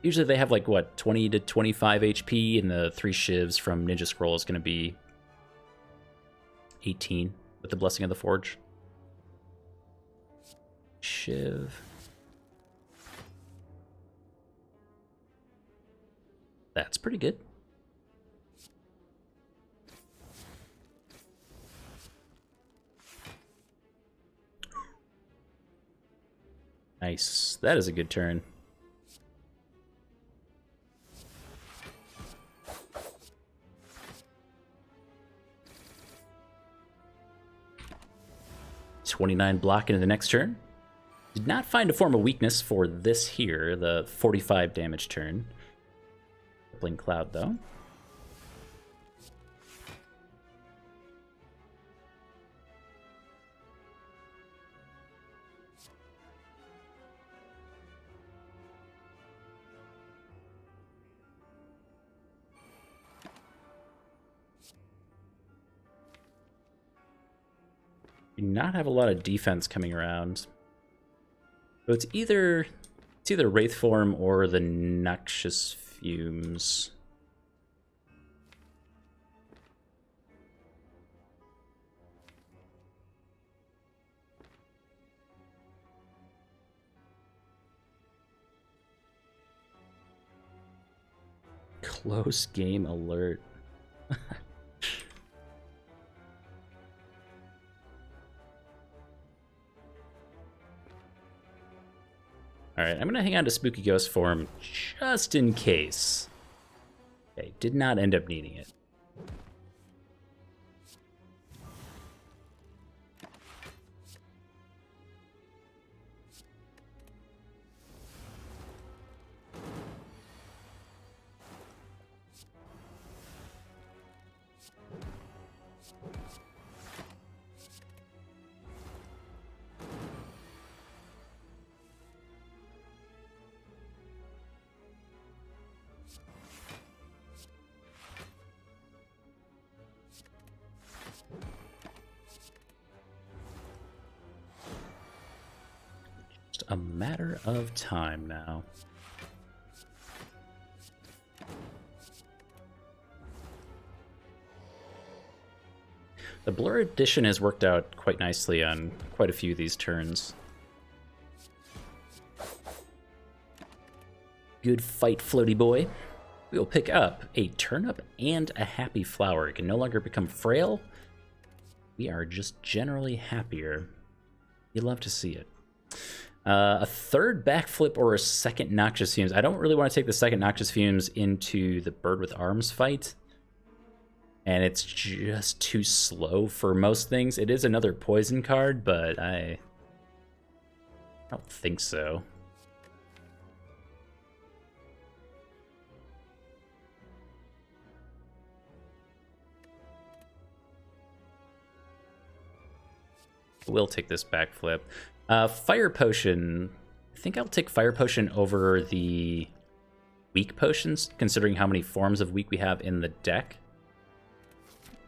Usually they have, like, what, 20 to 25 HP, and the 3 shivs from Ninja Scroll is going to be 18 with the Blessing of the Forge. Shiv. That's pretty good. Nice. That is a good turn. $29 block into the next turn. Did not find a form of weakness for this here, the 45 damage turn. Crippling Cloud, though. Do not have a lot of defense coming around. So it's either Wraith Form or the Noxious Fumes. Close game alert. Alright, I'm going to hang on to Spooky Ghost form just in case. Okay, did not end up needing it. just a matter of time now. The Blur Edition has worked out quite nicely on quite a few of these turns. Good fight, floaty boy. We will pick up a turnip and a happy flower. It can no longer become frail. We are just generally happier. You love to see it. A third backflip or a second Noxious Fumes. I don't really want to take the second Noxious Fumes into the Bird with Arms fight. And it's just too slow for most things. It is another poison card, but I don't think so. We'll take this backflip. Fire Potion. I think I'll take Fire Potion over the weak potions, considering how many forms of weak we have in the deck.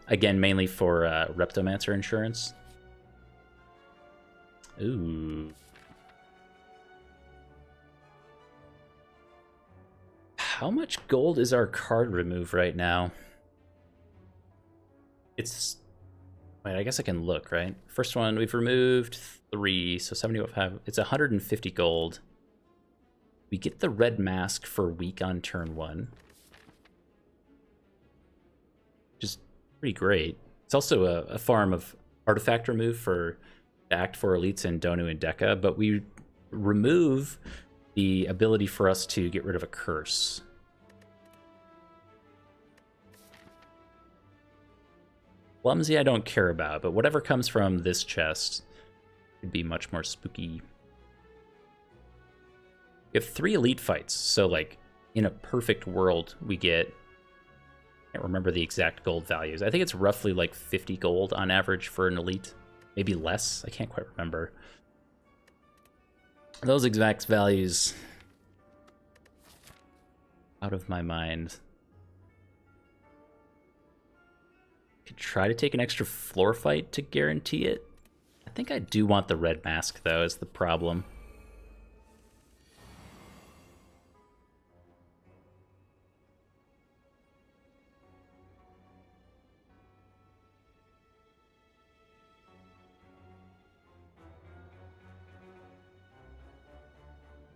Again, mainly for Reptomancer insurance. Ooh. How much gold is our card remove right now? It's... Wait, I guess I can look, right? First one, we've removed 3, so 75. It's 150 gold. We get the red mask for weak on turn 1. Just pretty great. It's also a form of artifact remove for Act 4 elites in Donu and Deka, but we remove the ability for us to get rid of a curse. Clumsy I don't care about, but whatever comes from this chest would be much more spooky. We have 3 elite fights, so like in a perfect world we get, I can't remember the exact gold values. I think it's roughly like 50 gold on average for an elite, maybe less, I can't quite remember. Those exact values out of my mind. Could try to take an extra floor fight to guarantee it. I think I do want the red mask, though, is the problem.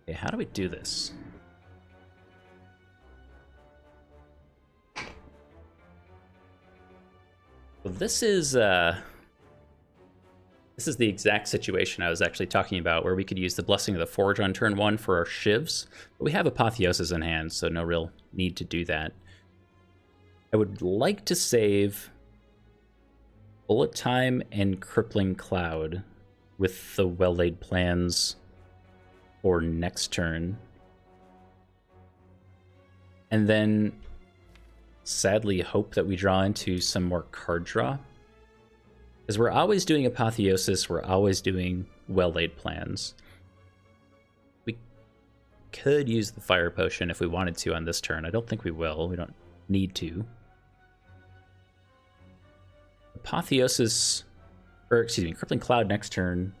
Okay, how do we do this? Well, this is the exact situation I was actually talking about, where we could use the Blessing of the Forge on turn 1 for our shivs, but we have Apotheosis in hand, so no real need to do that. I would like to save Bullet Time and Crippling Cloud with the well-laid plans for next turn. And then sadly hope that we draw into some more card draw. Because we're always doing Apotheosis, we're always doing well-laid plans. We could use the Fire Potion if we wanted to on this turn. I don't think we will. We don't need to. Apotheosis, or excuse me, Crippling Cloud next turn.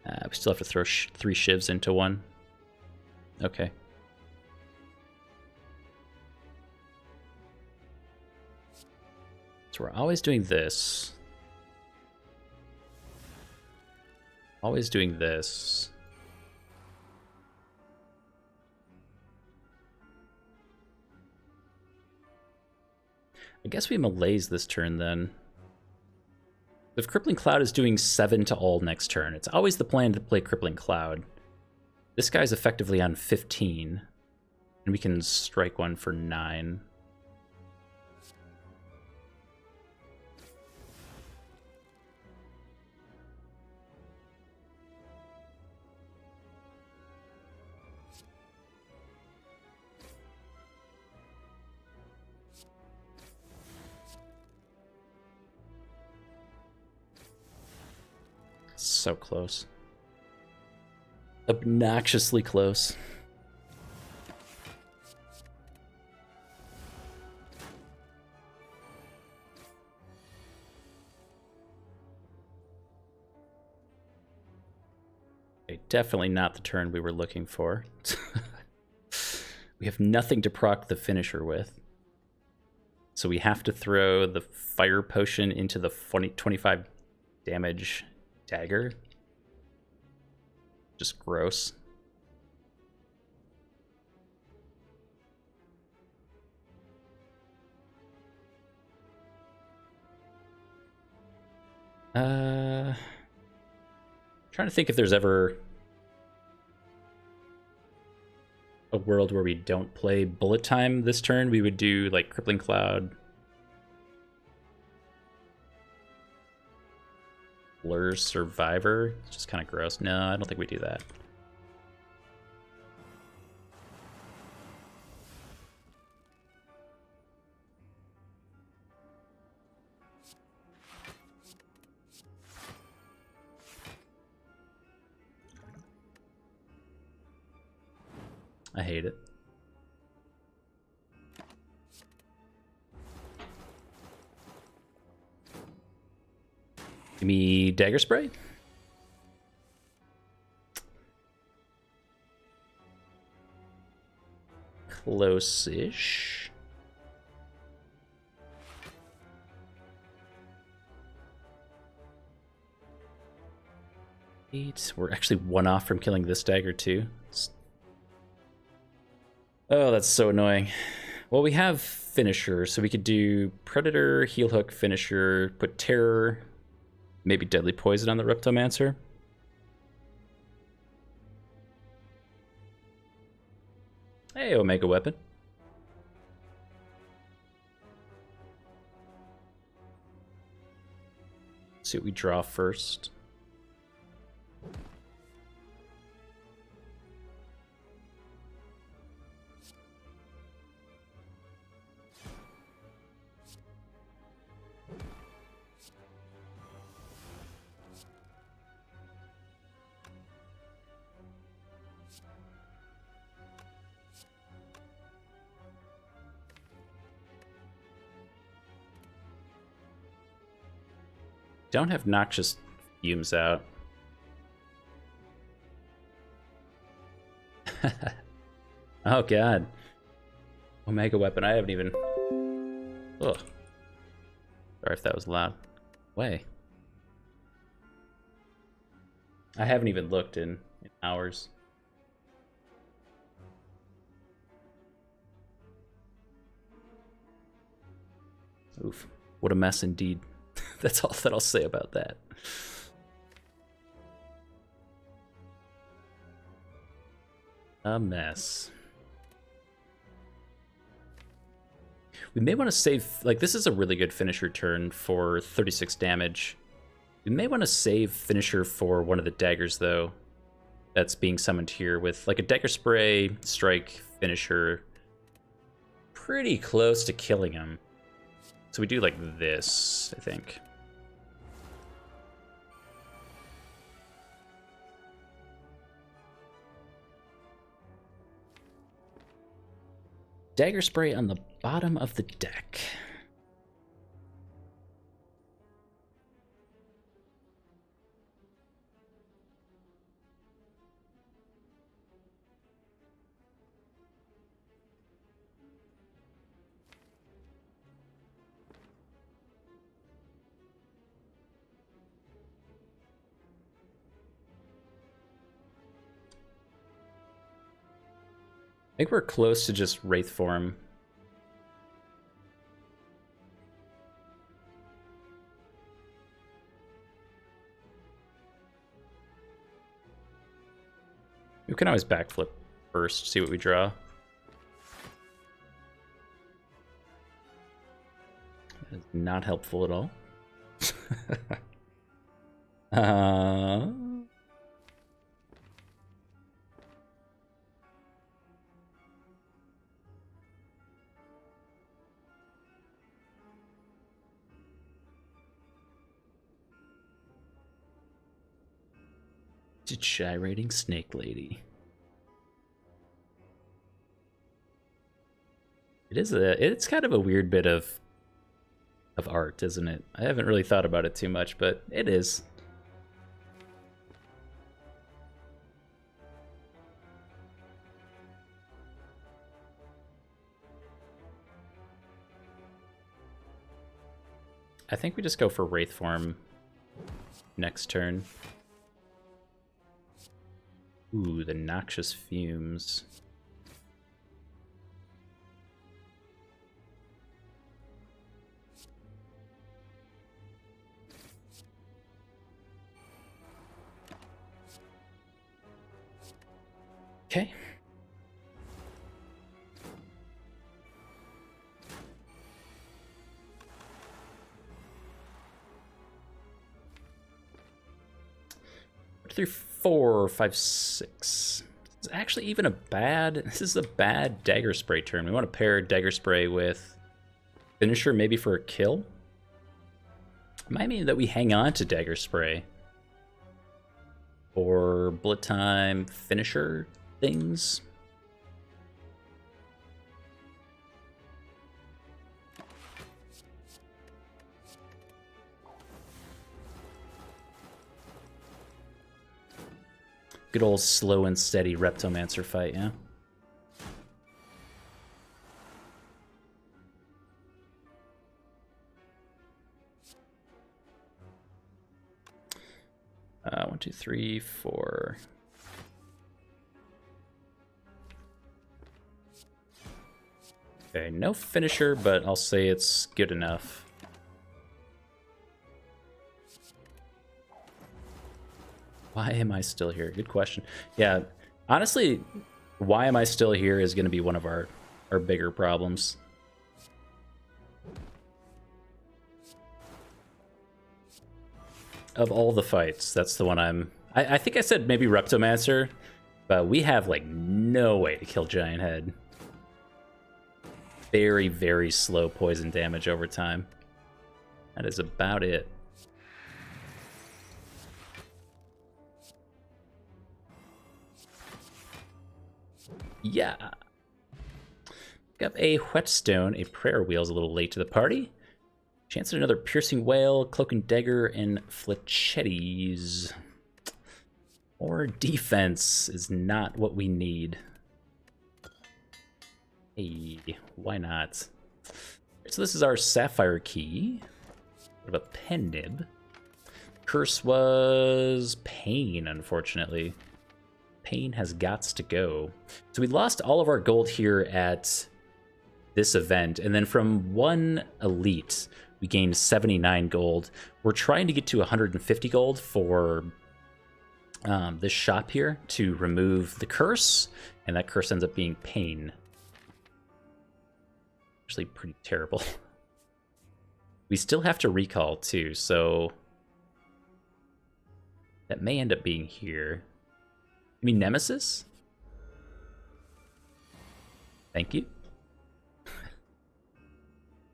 We still have to throw 3 shivs into one. Okay. So we're always doing this. Always doing this. I guess we malaise this turn then. If Crippling Cloud is doing 7 to all next turn, it's always the plan to play Crippling Cloud. This guy's effectively on 15, and we can strike one for 9. So close. Obnoxiously close. Okay, definitely not the turn we were looking for. We have nothing to proc the finisher with. So we have to throw the fire potion into the 25 damage dagger. Just gross. Trying to think if there's ever a world where we don't play bullet time this turn. We would do like Crippling Cloud, Blur Survivor. It's just kind of gross. No, I don't think we do that. I hate it. Give me Dagger Spray. Close-ish. We're actually one off from killing this dagger too. Oh, that's so annoying. Well, we have finisher, so we could do Predator, Heel Hook, Finisher, put Terror, maybe Deadly Poison on the Reptomancer. Hey, Omega Weapon. Let's see what we draw first. Don't have Noxious Fumes out. Oh god. Omega Weapon, I haven't even... Ugh. Sorry if that was loud. Way. I haven't even looked in hours. Oof. What a mess indeed. That's all that I'll say about that. A mess. We may want to save, like, this is a really good finisher turn for 36 damage. We may want to save finisher for one of the daggers, though, that's being summoned here with, like, a dagger spray, strike, finisher. Pretty close to killing him. So we do, like, this, I think. Dagger spray on the bottom of the deck. I think we're close to just Wraith form. We can always backflip first, see what we draw. That is not helpful at all. Gyrating snake lady. It's kind of a weird bit of art, isn't it? I haven't really thought about it too much, but it is. I think we just go for Wraith form next turn. Ooh, the Noxious Fumes. Okay. Through 4, 5, 6. It's actually even a bad. This is a bad Dagger Spray turn. We want to pair Dagger Spray with Finisher, maybe for a kill. It might mean that we hang on to Dagger Spray or Bullet Time Finisher things. Good old slow and steady Reptomancer fight, yeah? One, two, three, four. Okay, no finisher, but I'll say it's good enough. Why am I still here? Good question. Yeah, honestly, why am I still here is going to be one of our bigger problems. Of all the fights, that's the one I think I said maybe Reptomancer, but we have like no way to kill Giant Head. Very, very slow poison damage over time. That is about it. Yeah. Pick up a Whetstone. A Prayer Wheel is a little late to the party. Chance at another Piercing Wail, Cloak and Dagger, and Fletchettes. Or defense is not what we need. Hey, why not? So this is our Sapphire Key. What of a pen nib. Curse was Pain, unfortunately. Pain has gots to go. So we lost all of our gold here at this event, and then from one elite, we gained 79 gold. We're trying to get to 150 gold for this shop here to remove the curse, and that curse ends up being Pain. Actually pretty terrible. We still have to recall too, so that may end up being here. You mean Nemesis? Thank you.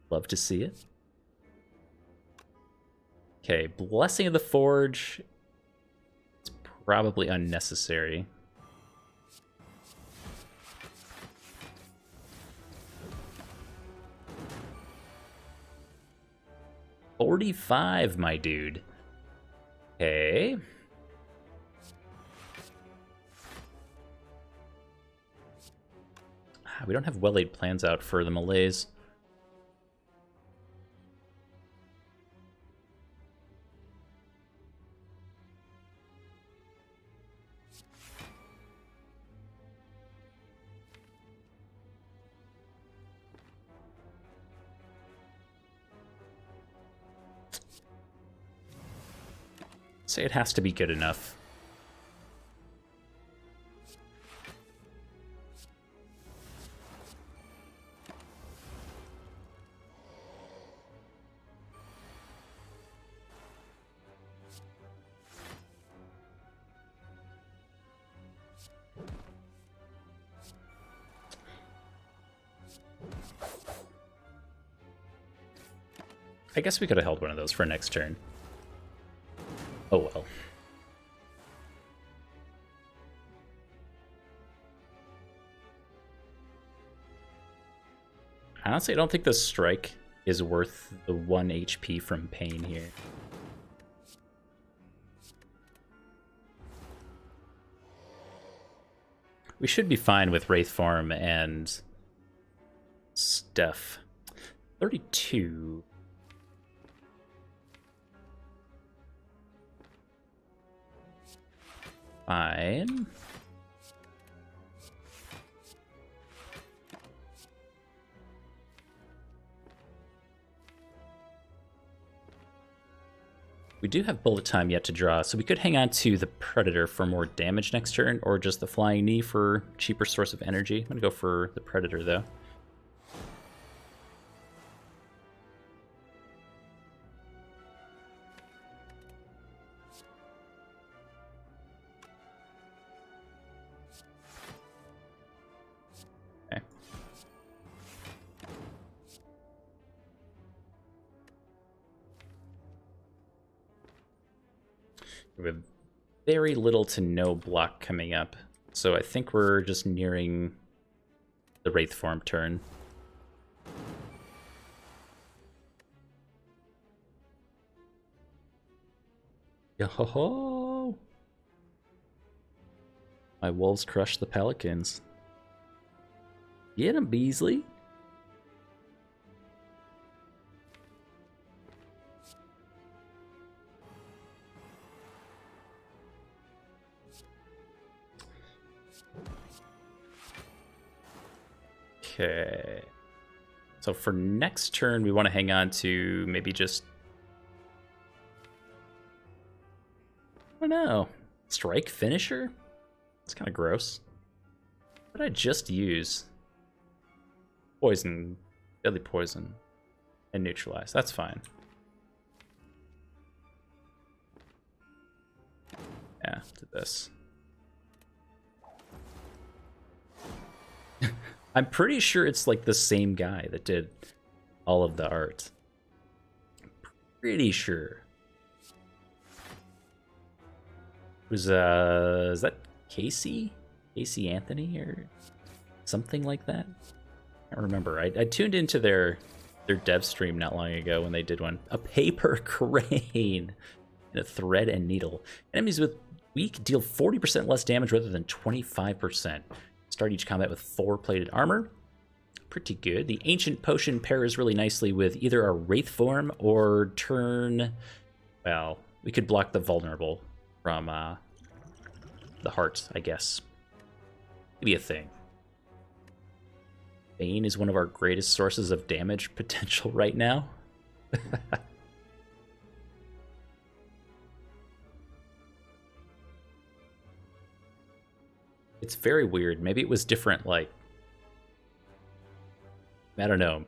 Love to see it. Okay, Blessing of the Forge. It's probably unnecessary. $45, my dude. Okay. We don't have well-laid plans out for the Malays. Say it has to be good enough. I guess we could have held one of those for next turn. Oh well. Honestly, I don't think the strike is worth the 1 HP from Pain here. We should be fine with Wraith Farm and stuff. 32. fine. We do have bullet time yet to draw, so we could hang on to the Predator for more damage next turn, or just the Flying Knee for cheaper source of energy. I'm gonna go for the Predator, though. Okay. We have very little to no block coming up, so I think we're just nearing the Wraith form turn. Yo-ho-ho! My wolves crush the pelicans. Get him, Beasley! Okay. So for next turn, we want to hang on to maybe just... I don't know. Strike Finisher? It's kind of gross. What did I just use? Poison. Deadly Poison. And Neutralize. That's fine. Yeah, do this. I'm pretty sure it's like the same guy that did all of the art. Pretty sure. Was is that Casey? Casey Anthony or something like that? I don't remember. I tuned into their dev stream not long ago when they did one. A paper crane and a thread and needle. Enemies with weak deal 40% less damage rather than 25%. Start each combat with 4 plated armor. Pretty good. The Ancient Potion pairs really nicely with either a Wraith form or turn... Well, we could block the Vulnerable from the Heart, I guess. Could be a thing. Bane is one of our greatest sources of damage potential right now. It's very weird. Maybe it was different, like... I don't know.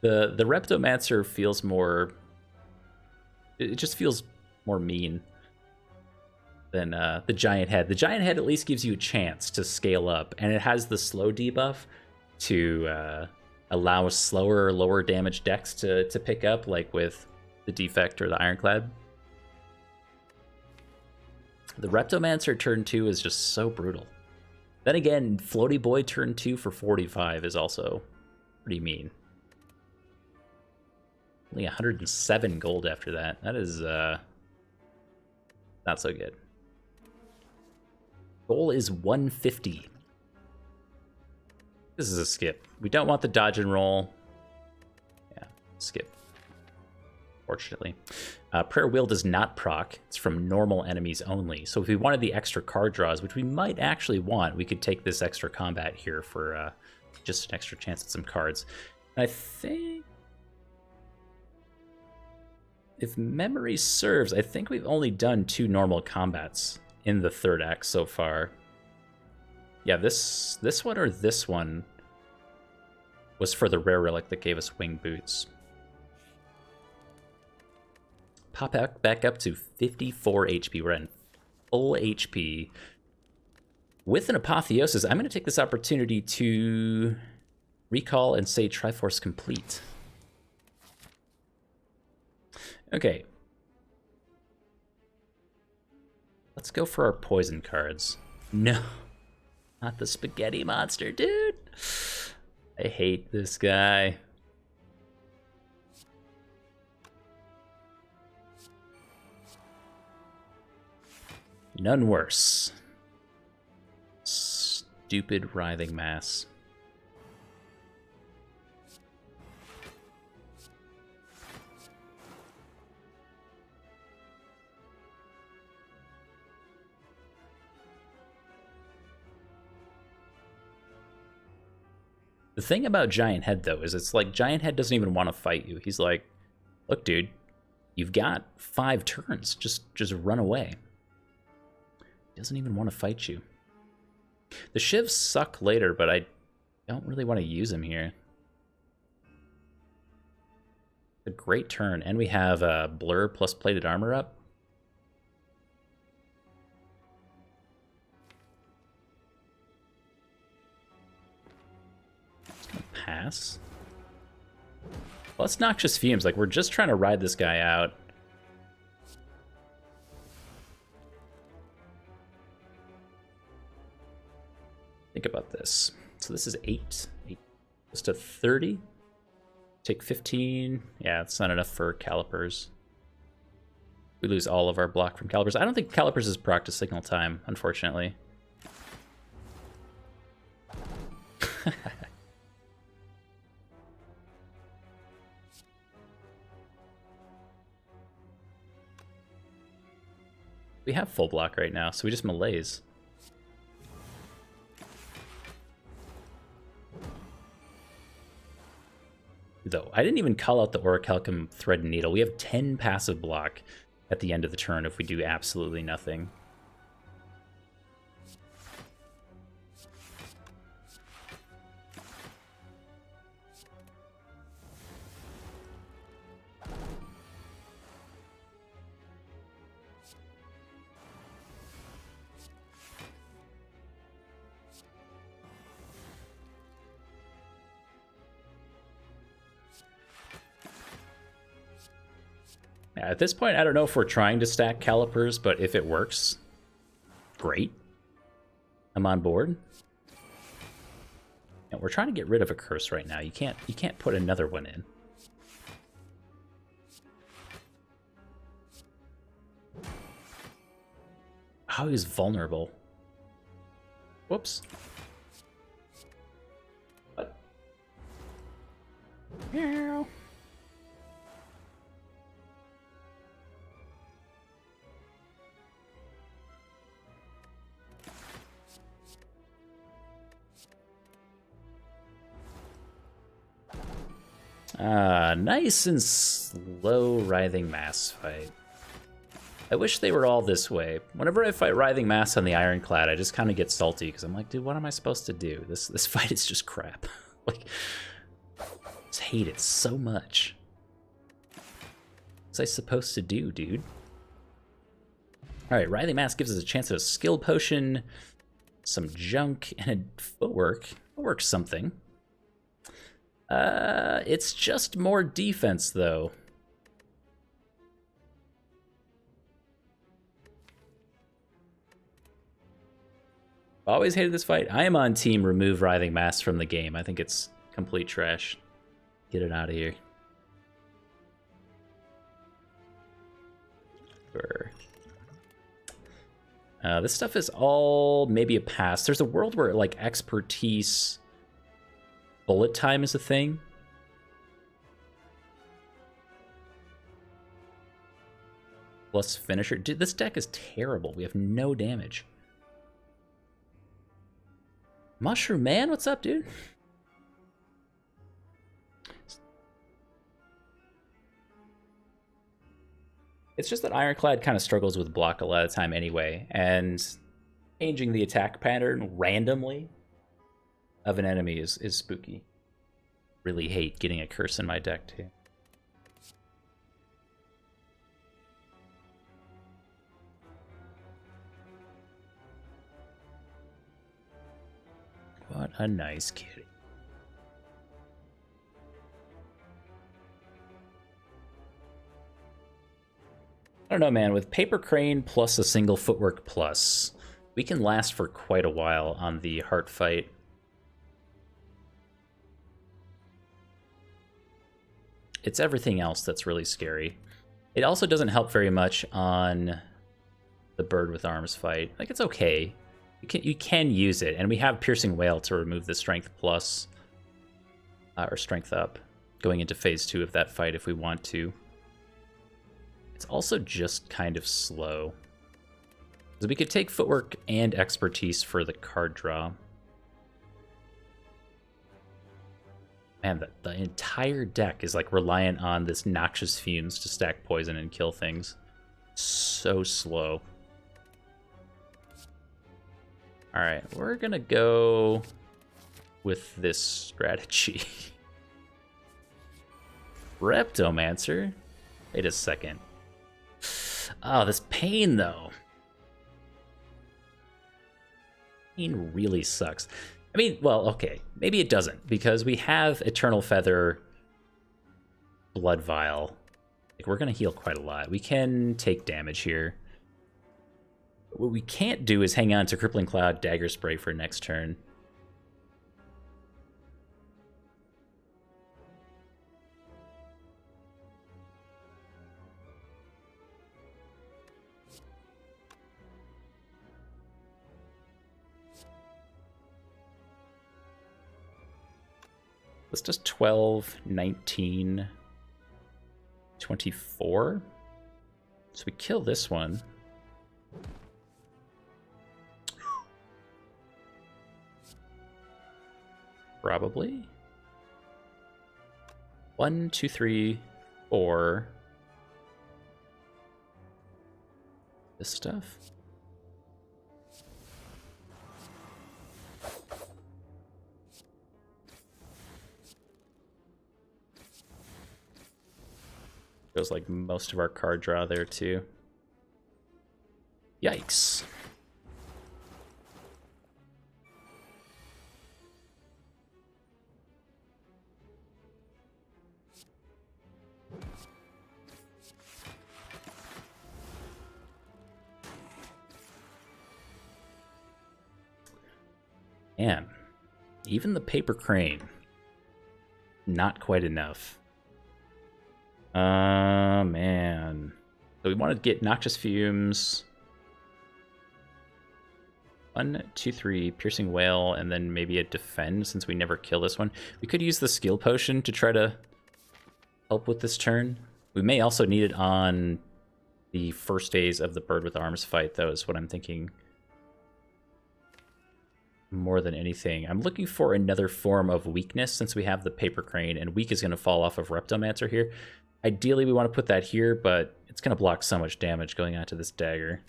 The Reptomancer feels more... It just feels more mean than the Giant Head. The Giant Head at least gives you a chance to scale up, and it has the slow debuff to allow slower or lower damage decks to pick up, like with the Defect or the Ironclad. The Reptomancer turn 2 is just so brutal. Then again, Floaty Boy turn 2 for 45 is also pretty mean. Only 107 gold after that. That is not so good. Goal is 150. This is a skip. We don't want the dodge and roll. Yeah, skip. Fortunately. Prayer Wheel does not proc. It's from normal enemies only. So if we wanted the extra card draws, which we might actually want, we could take this extra combat here for just an extra chance at some cards. And I think... if memory serves, I think we've only done 2 normal combats in the 3rd act so far. Yeah, this one or this one was for the rare relic that gave us wing boots. Pop back up to 54 HP. We're at full HP. With an Apotheosis, I'm going to take this opportunity to recall and say Triforce complete. Okay. Let's go for our poison cards. No. Not the spaghetti monster, dude. I hate this guy. None worse. Stupid writhing mass. The thing about Giant Head, though, is it's like Giant Head doesn't even want to fight you. He's like, look, dude, you've got 5 turns. Just run away. He doesn't even want to fight you. The shivs suck later, but I don't really want to use them here. A great turn, and we have Blur plus Plated Armor up. Just gonna pass. Plus Noxious Fumes, like we're just trying to ride this guy out. Think about this. So this is 8. Just a 30. Take 15. Yeah, it's not enough for Calipers. We lose all of our block from Calipers. I don't think Calipers is proc to signal time, unfortunately. We have full block right now, so we just malaise. Though I didn't even call out the Orichalcum Thread and Needle. We have 10 passive block at the end of the turn if we do absolutely nothing. At this point, I don't know if we're trying to stack Calipers, but if it works, great. I'm on board. And we're trying to get rid of a curse right now. You can't put another one in. Oh, he's vulnerable. Whoops. What? Meow. Nice and slow Writhing Mass fight. I wish they were all this way. Whenever I fight Writhing Mass on the Ironclad, I just kind of get salty because I'm like, dude, what am I supposed to do? This fight is just crap. Like, I just hate it so much. What's I supposed to do, dude? Alright, Writhing Mass gives us a chance at a skill potion, some junk, and a footwork. Footwork's something. It's just more defense, though. Always hated this fight. I am on team remove Writhing Mass from the game. I think it's complete trash. Get it out of here. Sure. This stuff is all maybe a pass. There's a world where, like, expertise... bullet time is a thing. Plus finisher. Dude, this deck is terrible. We have no damage. Mushroom Man, what's up, dude? It's just that Ironclad kind of struggles with block a lot of the time anyway, and changing the attack pattern randomly of an enemy is spooky. Really hate getting a curse in my deck too. What a nice kitty. I don't know, man. With Paper Crane plus a single Footwork plus, we can last for quite a while on the Heart fight. It's everything else that's really scary. It also doesn't help very much on the Bird with Arms fight. Like, it's okay. You can use it, and we have Piercing Wail to remove the Strength plus, or Strength up, going into phase 2 of that fight if we want to. It's also just kind of slow. So we could take Footwork and Expertise for the card draw. Man, the entire deck is like reliant on this Noxious Fumes to stack poison and kill things. So slow. Alright, we're gonna go with this strategy. Reptomancer? Wait a second. Oh, this pain, though. Pain really sucks. I mean, well, okay. Maybe it doesn't, because we have Eternal Feather, Blood Vial. Like, we're going to heal quite a lot. We can take damage here. What we can't do is hang on to Crippling Cloud, Dagger Spray for next turn. Let's just 12, 19, 24. So we kill this one. Probably. 1, 2, 3, 4. This stuff. Goes like most of our card draw there too. Yikes. Man, even the Paper Crane, not quite enough. Man. So we want to get Noxious Fumes. 1, 2, 3, Piercing Wail, and then maybe a Defend since we never kill this one. We could use the Skill Potion to try to help with this turn. We may also need it on the first days of the Bird with Arms fight, though, is what I'm thinking. More than anything. I'm looking for another form of weakness since we have the Paper Crane, and weak is going to fall off of Reptomancer here. Ideally, we want to put that here, but it's going to block so much damage going onto this dagger.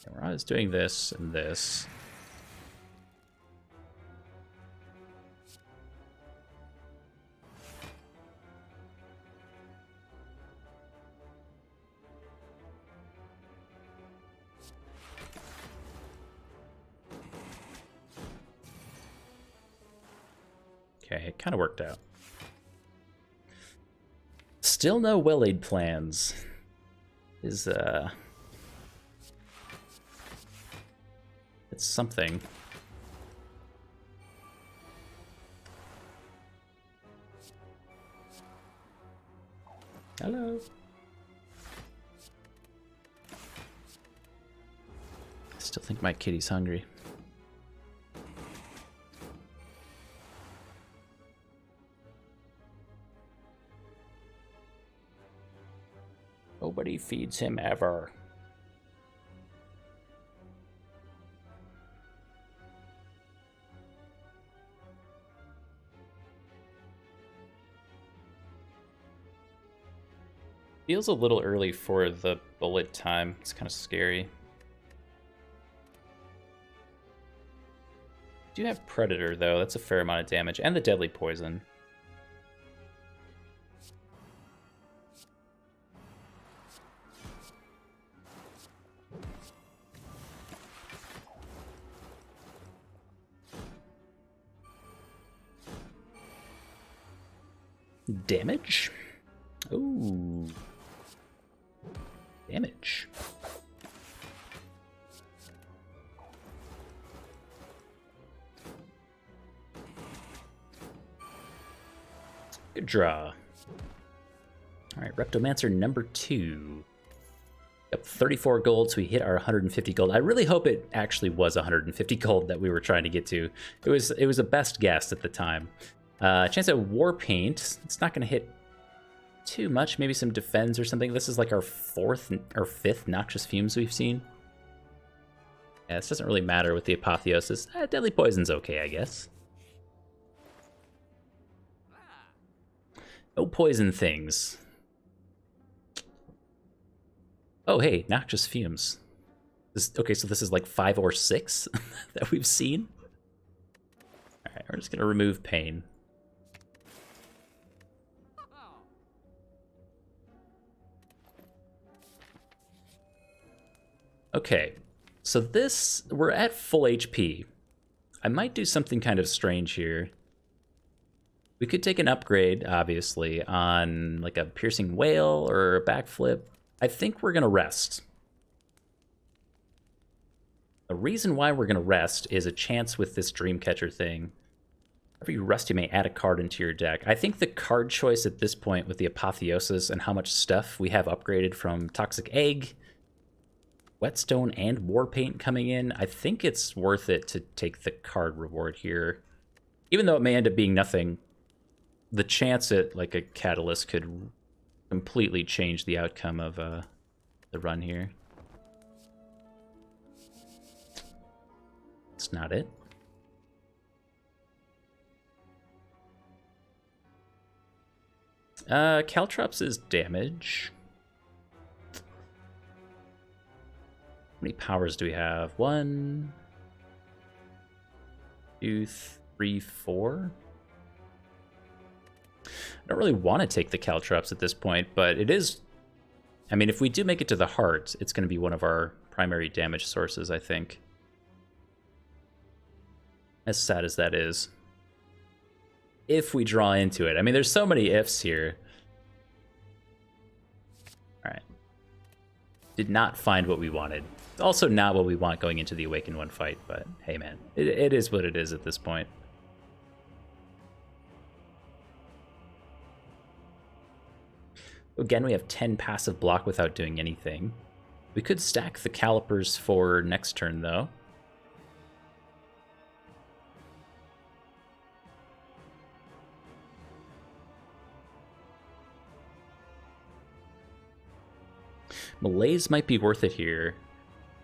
And we're always doing this and this. Okay, it kind of worked out. Still no well-laid plans. It's something. Hello. I still think my kitty's hungry. Nobody feeds him ever. Feels a little early for the bullet time. It's kind of scary. Do have Predator, though. That's a fair amount of damage. And the Deadly Poison. Damage? Ooh. Damage. Good draw. Alright, Reptomancer number 2. Yep, 34 gold, so we hit our 150 gold. I really hope it actually was 150 gold that we were trying to get to. It was a best guess at the time. Chance at Warpaint. It's not going to hit too much. Maybe some Defense or something. This is like our 4th or 5th Noxious Fumes we've seen. Yeah, this doesn't really matter with the Apotheosis. Deadly Poison's okay, I guess. No poison things. Oh, hey, Noxious Fumes. Okay, so this is like 5 or 6 that we've seen. Alright, we're just gonna remove pain. Okay, so this, we're at full HP. I might do something kind of strange here. We could take an upgrade, obviously, on like a Piercing Wail or a Backflip. I think we're gonna rest. The reason why we're gonna rest is a chance with this Dreamcatcher thing. Whenever you rest, you may add a card into your deck. I think the card choice at this point with the Apotheosis and how much stuff we have upgraded from Toxic Egg, Whetstone, and Warpaint coming in, I think it's worth it to take the card reward here. Even though it may end up being nothing, the chance at like a Catalyst could completely change the outcome of the run here. That's not it. Caltrops is damage. How many powers do we have? 1, 2, 3, 4. I don't really want to take the Caltrops at this point, but it is... I mean, if we do make it to the heart, it's going to be one of our primary damage sources, I think. As sad as that is. If we draw into it. I mean, there's so many ifs here. Alright. Did not find what we wanted. Also not what we want going into the Awakened One fight, but hey man, it is what it is at this point. Again, we have 10 passive block without doing anything. We could stack the Calipers for next turn, though. Malaise might be worth it here.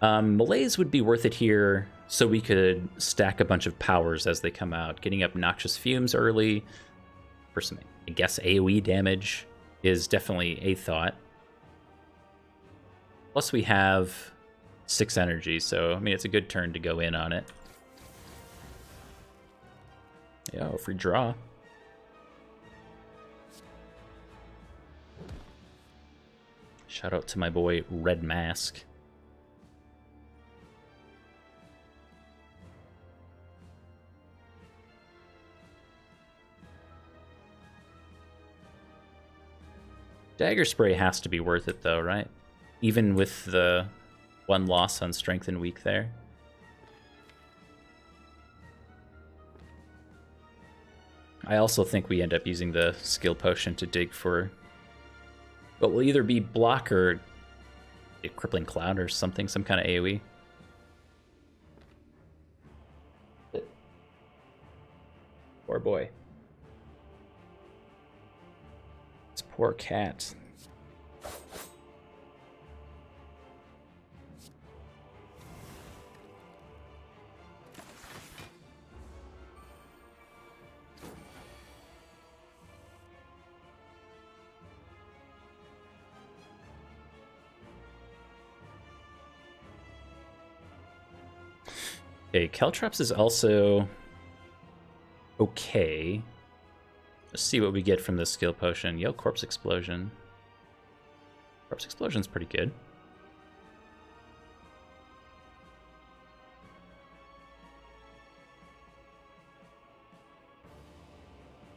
Malaise would be worth it here so we could stack a bunch of powers as they come out. Getting up Noxious Fumes early for some, I guess, AoE damage is definitely a thought. Plus we have 6 energy, so I mean it's a good turn to go in on it. Yeah, free draw. Shout out to my boy Red Mask. Dagger Spray has to be worth it though, right? Even with the 1 loss on Strength and Weak there. I also think we end up using the Skill Potion to dig for what will either be block or a Crippling Cloud or something, some kind of AoE. Poor boy. This poor cat. Okay, Caltrops is also okay. Let's see what we get from this skill potion. Yo, Corpse Explosion. Corpse Explosion's pretty good.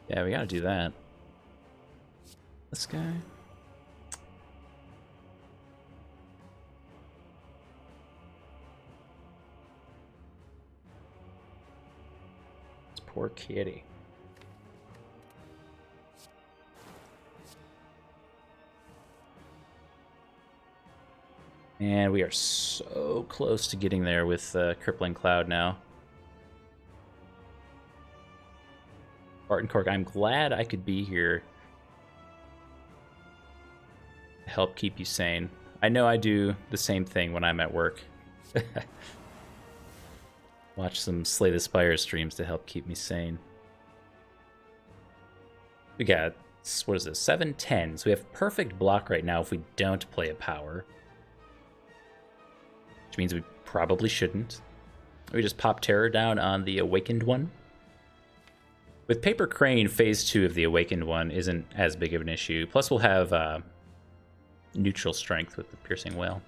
Yeah, we gotta do that. This guy. Poor kitty. And we are so close to getting there with Crippling Cloud now. Barton Cork, I'm glad I could be here to help keep you sane. I know I do the same thing when I'm at work. Watch some Slay the Spire streams to help keep me sane. We got, what is this, 7-10. So we have perfect block right now if we don't play a power. Which means we probably shouldn't. We just pop Terror down on the Awakened one. With Paper Crane, phase 2 of the Awakened one isn't as big of an issue. Plus we'll have neutral strength with the Piercing Wail.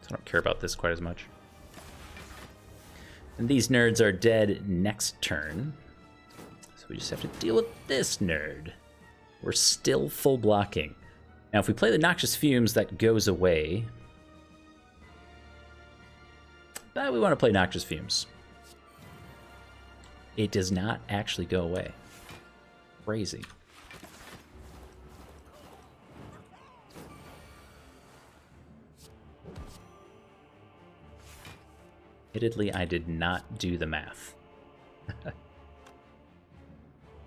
So I don't care about this quite as much. And these nerds are dead next turn. So we just have to deal with this nerd. We're still full blocking. Now if we play the Noxious Fumes, that goes away. But we want to play Noxious Fumes. It does not actually go away. Crazy. Admittedly, I did not do the math.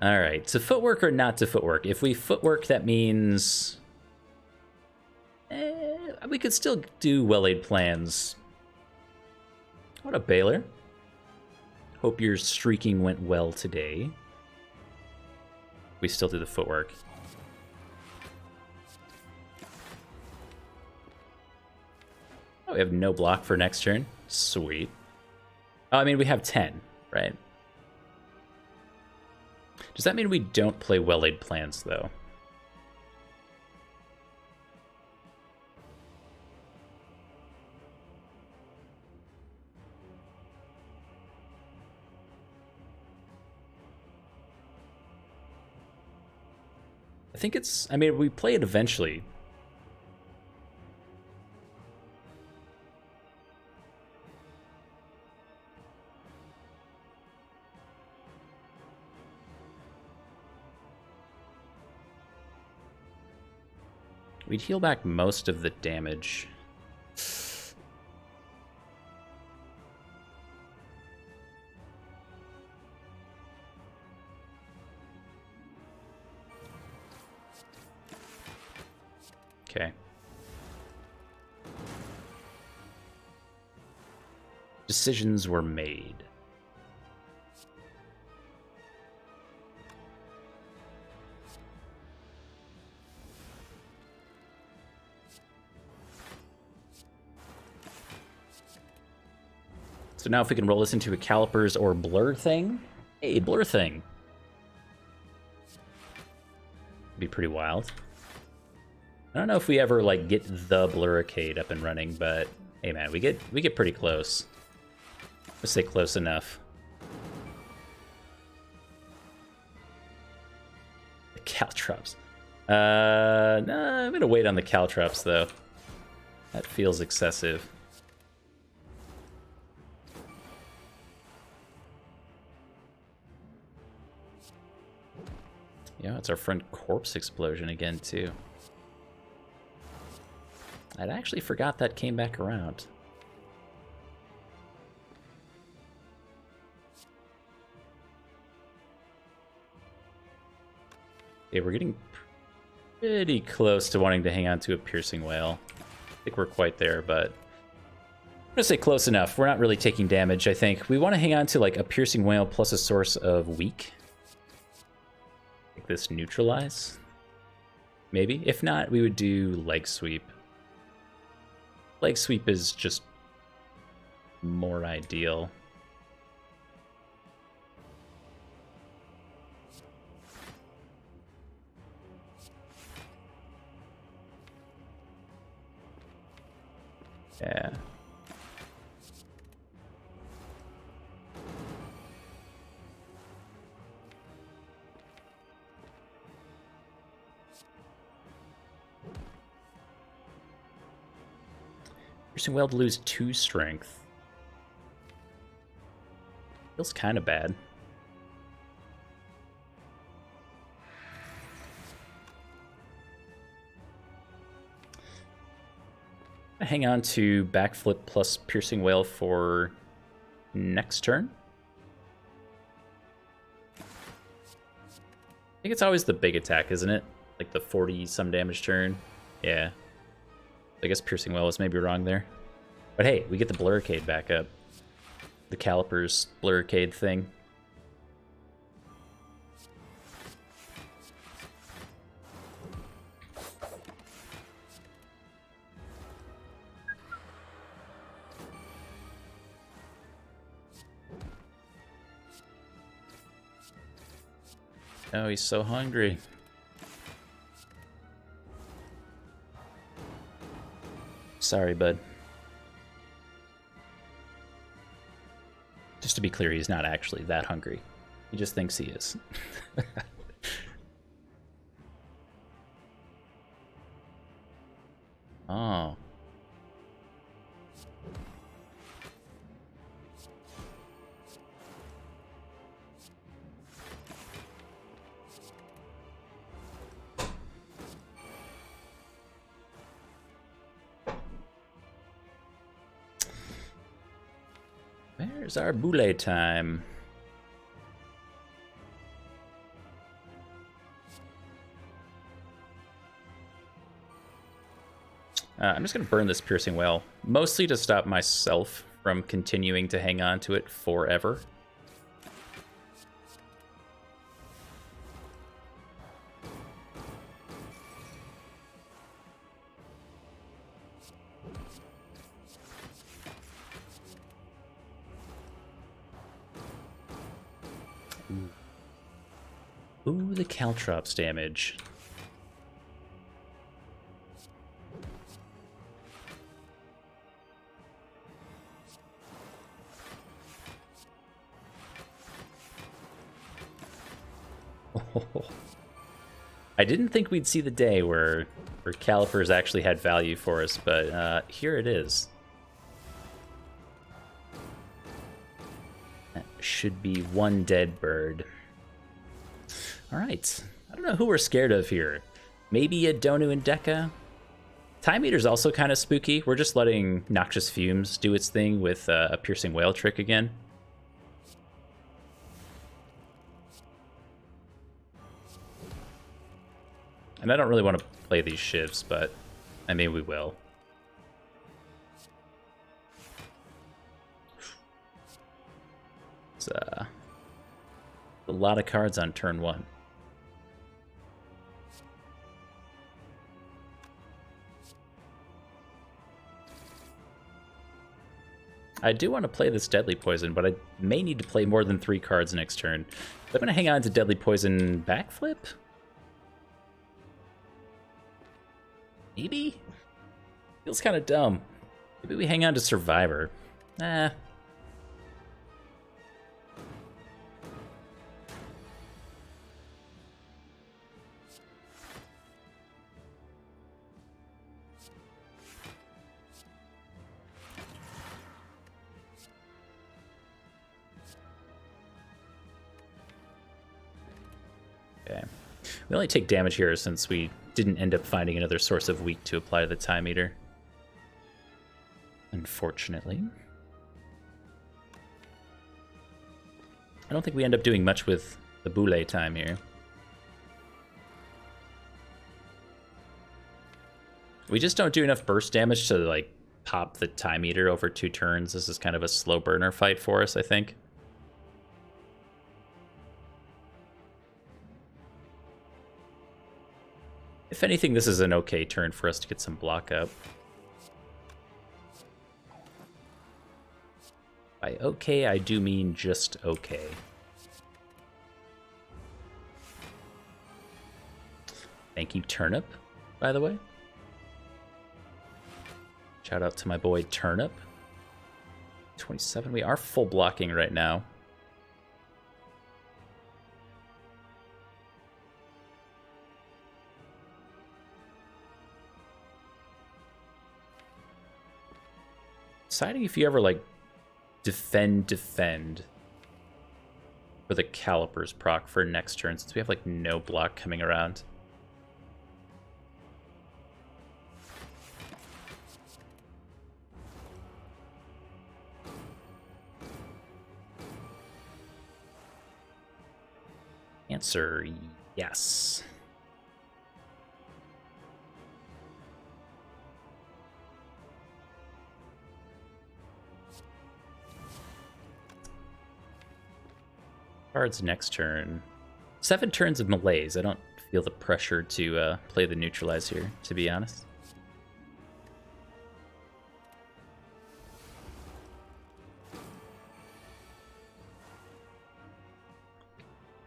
Alright, to footwork or not to footwork? If we footwork, that means... we could still do well-laid plans. What up, Baylor? Hope your streaking went well today. We still do the footwork. Oh, we have no block for next turn. Sweet. Oh, I mean, we have 10, right? Does that mean we don't play well-laid plans, though? I think it's... I mean, we play it eventually. We'd heal back most of the damage. Okay. Decisions were made. So now if we can roll this into a Calipers or Blur thing. Hey, Blur thing. Be pretty wild. I don't know if we ever like get the Blurricade up and running, but hey man, we get pretty close. Let's say close enough. The Caltrops. No, I'm gonna wait on the Caltrops though. That feels excessive. Yeah, it's our friend Corpse Explosion again, too. I'd actually forgot that came back around. Okay, we're getting pretty close to wanting to hang on to a Piercing Wail. I think we're quite there, but... I'm gonna say close enough. We're not really taking damage, I think. We want to hang on to, like, a Piercing Wail plus a source of weak. This neutralize, maybe. If not, we would do leg sweep. Leg sweep is just more ideal. Yeah. Piercing Wail to lose 2 strength. Feels kind of bad. Hang on to backflip plus Piercing Wail for next turn. I think it's always the big attack, isn't it? Like the 40-some damage turn. Yeah. I guess Piercing Wail is maybe wrong there. But hey, we get the Blurricade back up. the calipers blurcade thing. Oh, he's so hungry. Sorry, bud. Just to be clear, he's not actually that hungry. He just thinks he is. Oh. Where's our boule time? I'm just going to burn this piercing well, mostly to stop myself from continuing to hang on to it forever. Ooh, the caltrops damage. I didn't think we'd see the day where calipers actually had value for us, but here it is. That should be one dead bird. All right. I don't know who we're scared of here. Maybe a Donu and Deka? Time Eater's also kind of spooky. We're just letting Noxious Fumes do its thing with a Piercing Whale trick again. And I don't really want to play these shivs, but I mean, we will. It's a lot of cards on turn one. I do want to play this Deadly Poison, but I may need to play more than 3 cards next turn. So I'm going to hang on to Deadly Poison backflip? Maybe? Feels kind of dumb. Maybe we hang on to Survivor. Nah. Okay. We only take damage here since we didn't end up finding another source of weak to apply to the Time Eater. Unfortunately. I don't think we end up doing much with the Boule time here. We just don't do enough burst damage to, like, pop the Time Eater over 2 turns. This is kind of a slow burner fight for us, I think. If anything, this is an okay turn for us to get some block up. By okay, I do mean just okay. Thank you, Turnip, by the way. Shout out to my boy Turnip. 27, we are full blocking right now. Deciding if you ever, like, defend for the Calipers proc for next turn, since we have, like, no block coming around. Answer, yes. Cards next turn. 7 turns of malaise. I don't feel the pressure to play the neutralize here, to be honest.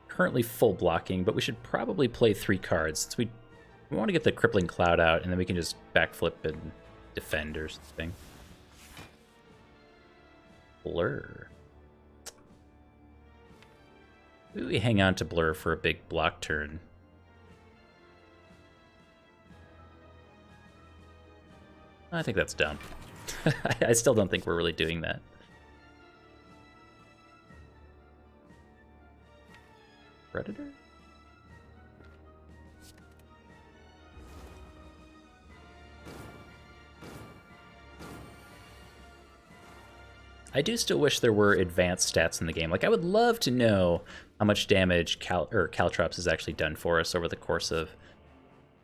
Currently full blocking, but we should probably play 3 cards since we want to get the Crippling Cloud out, and then we can just backflip and defend or something. Blur. Maybe we hang on to Blur for a big block turn. I think that's dumb. I still don't think we're really doing that. Predator? I do still wish there were advanced stats in the game. Like, I would love to know how much damage Caltrops has actually done for us over the course of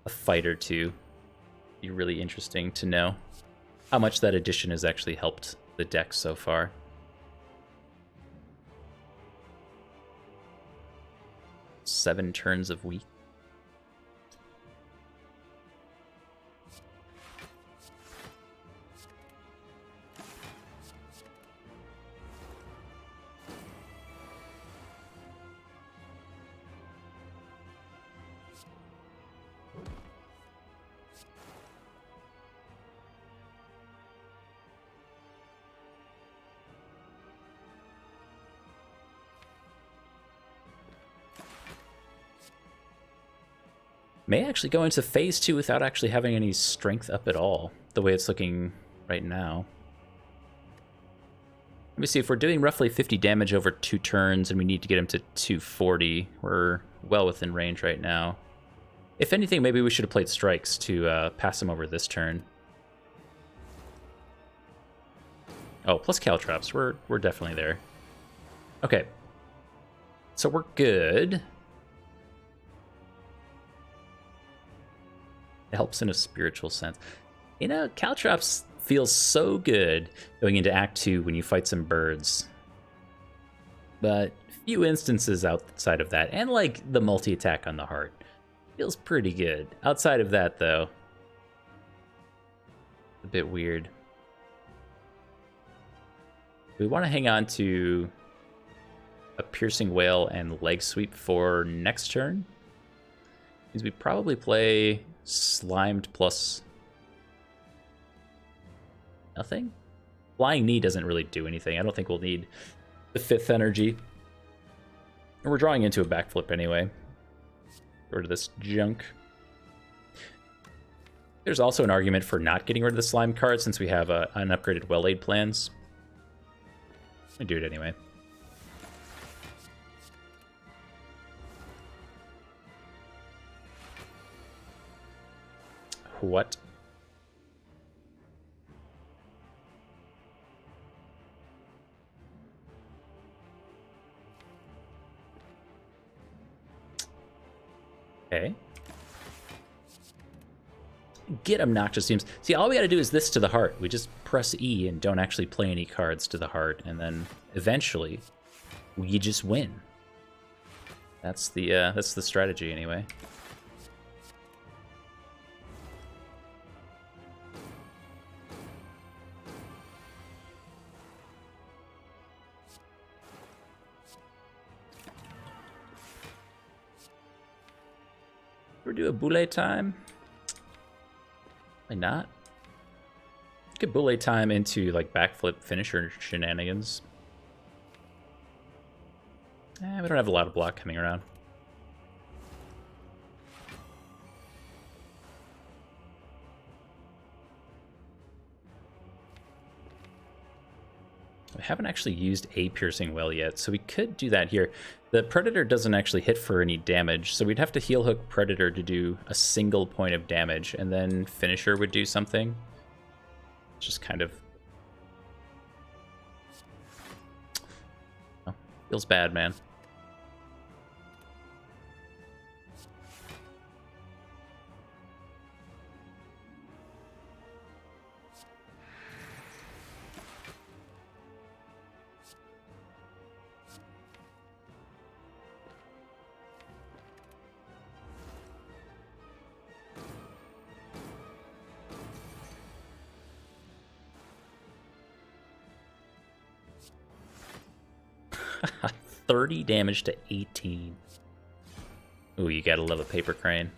a fight or two. It'd be really interesting to know how much that addition has actually helped the deck so far. Seven turns of weak. May actually go into phase 2 without actually having any strength up at all, the way it's looking right now. Let me see, if we're doing roughly 50 damage over 2 turns and we need to get him to 240, we're well within range right now. If anything, maybe we should have played strikes to pass him over this turn. Oh, plus Caltrops, we're definitely there. Okay, so we're good. It helps in a spiritual sense. You know, Caltrops feels so good going into Act 2 when you fight some birds. But few instances outside of that, and like the multi-attack on the heart, feels pretty good. Outside of that, though, a bit weird. We want to hang on to a Piercing Wail and Leg Sweep for next turn. Means we probably play Slimed plus nothing? Flying Knee doesn't really do anything. I don't think we'll need the 5th energy. And we're drawing into a backflip anyway. Get rid of this junk. There's also an argument for not getting rid of the slime card since we have an upgraded Well-Aid plans. I do it anyway. What? Okay. Get him, Noxious Fumes. See, all we gotta do is this to the heart. We just press E and don't actually play any cards to the heart, and then eventually we just win. That's the strategy anyway. We'll do a Boule time. Why not? Get Boule time into like backflip finisher shenanigans. We don't have a lot of block coming around. We haven't actually used a Piercing Well yet, so we could do that here. The Predator doesn't actually hit for any damage, so we'd have to Heel Hook Predator to do a single point of damage, and then Finisher would do something. Just kind of... Oh, feels bad, man. 30 damage to 18. Ooh, you gotta love a paper crane.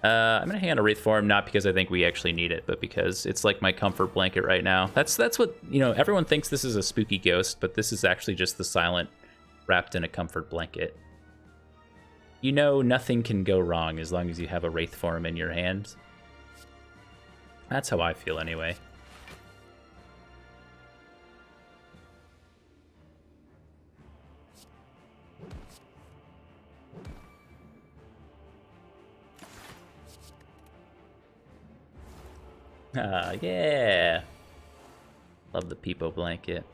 I'm gonna hang on a Wraith Form, not because I think we actually need it, but because it's like my comfort blanket right now. That's what, you know, everyone thinks this is a spooky ghost, but this is actually just the Silent wrapped in a comfort blanket. You know nothing can go wrong as long as you have a Wraith Form in your hand. That's how I feel anyway. Yeah. Love the Peepo blanket.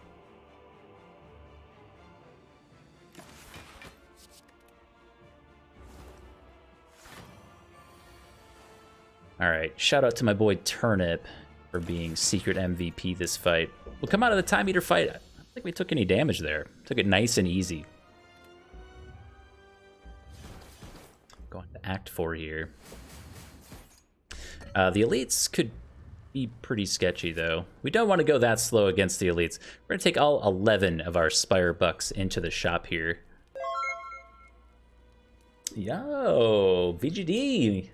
Alright, shout out to my boy Turnip for being secret MVP this fight. We'll come out of the Time Eater fight. I don't think we took any damage there. Took it nice and easy. Going to Act 4 here. The elites could be pretty sketchy, though. We don't want to go that slow against the elites. We're going to take all 11 of our Spire bucks into the shop here. Yo, VGD!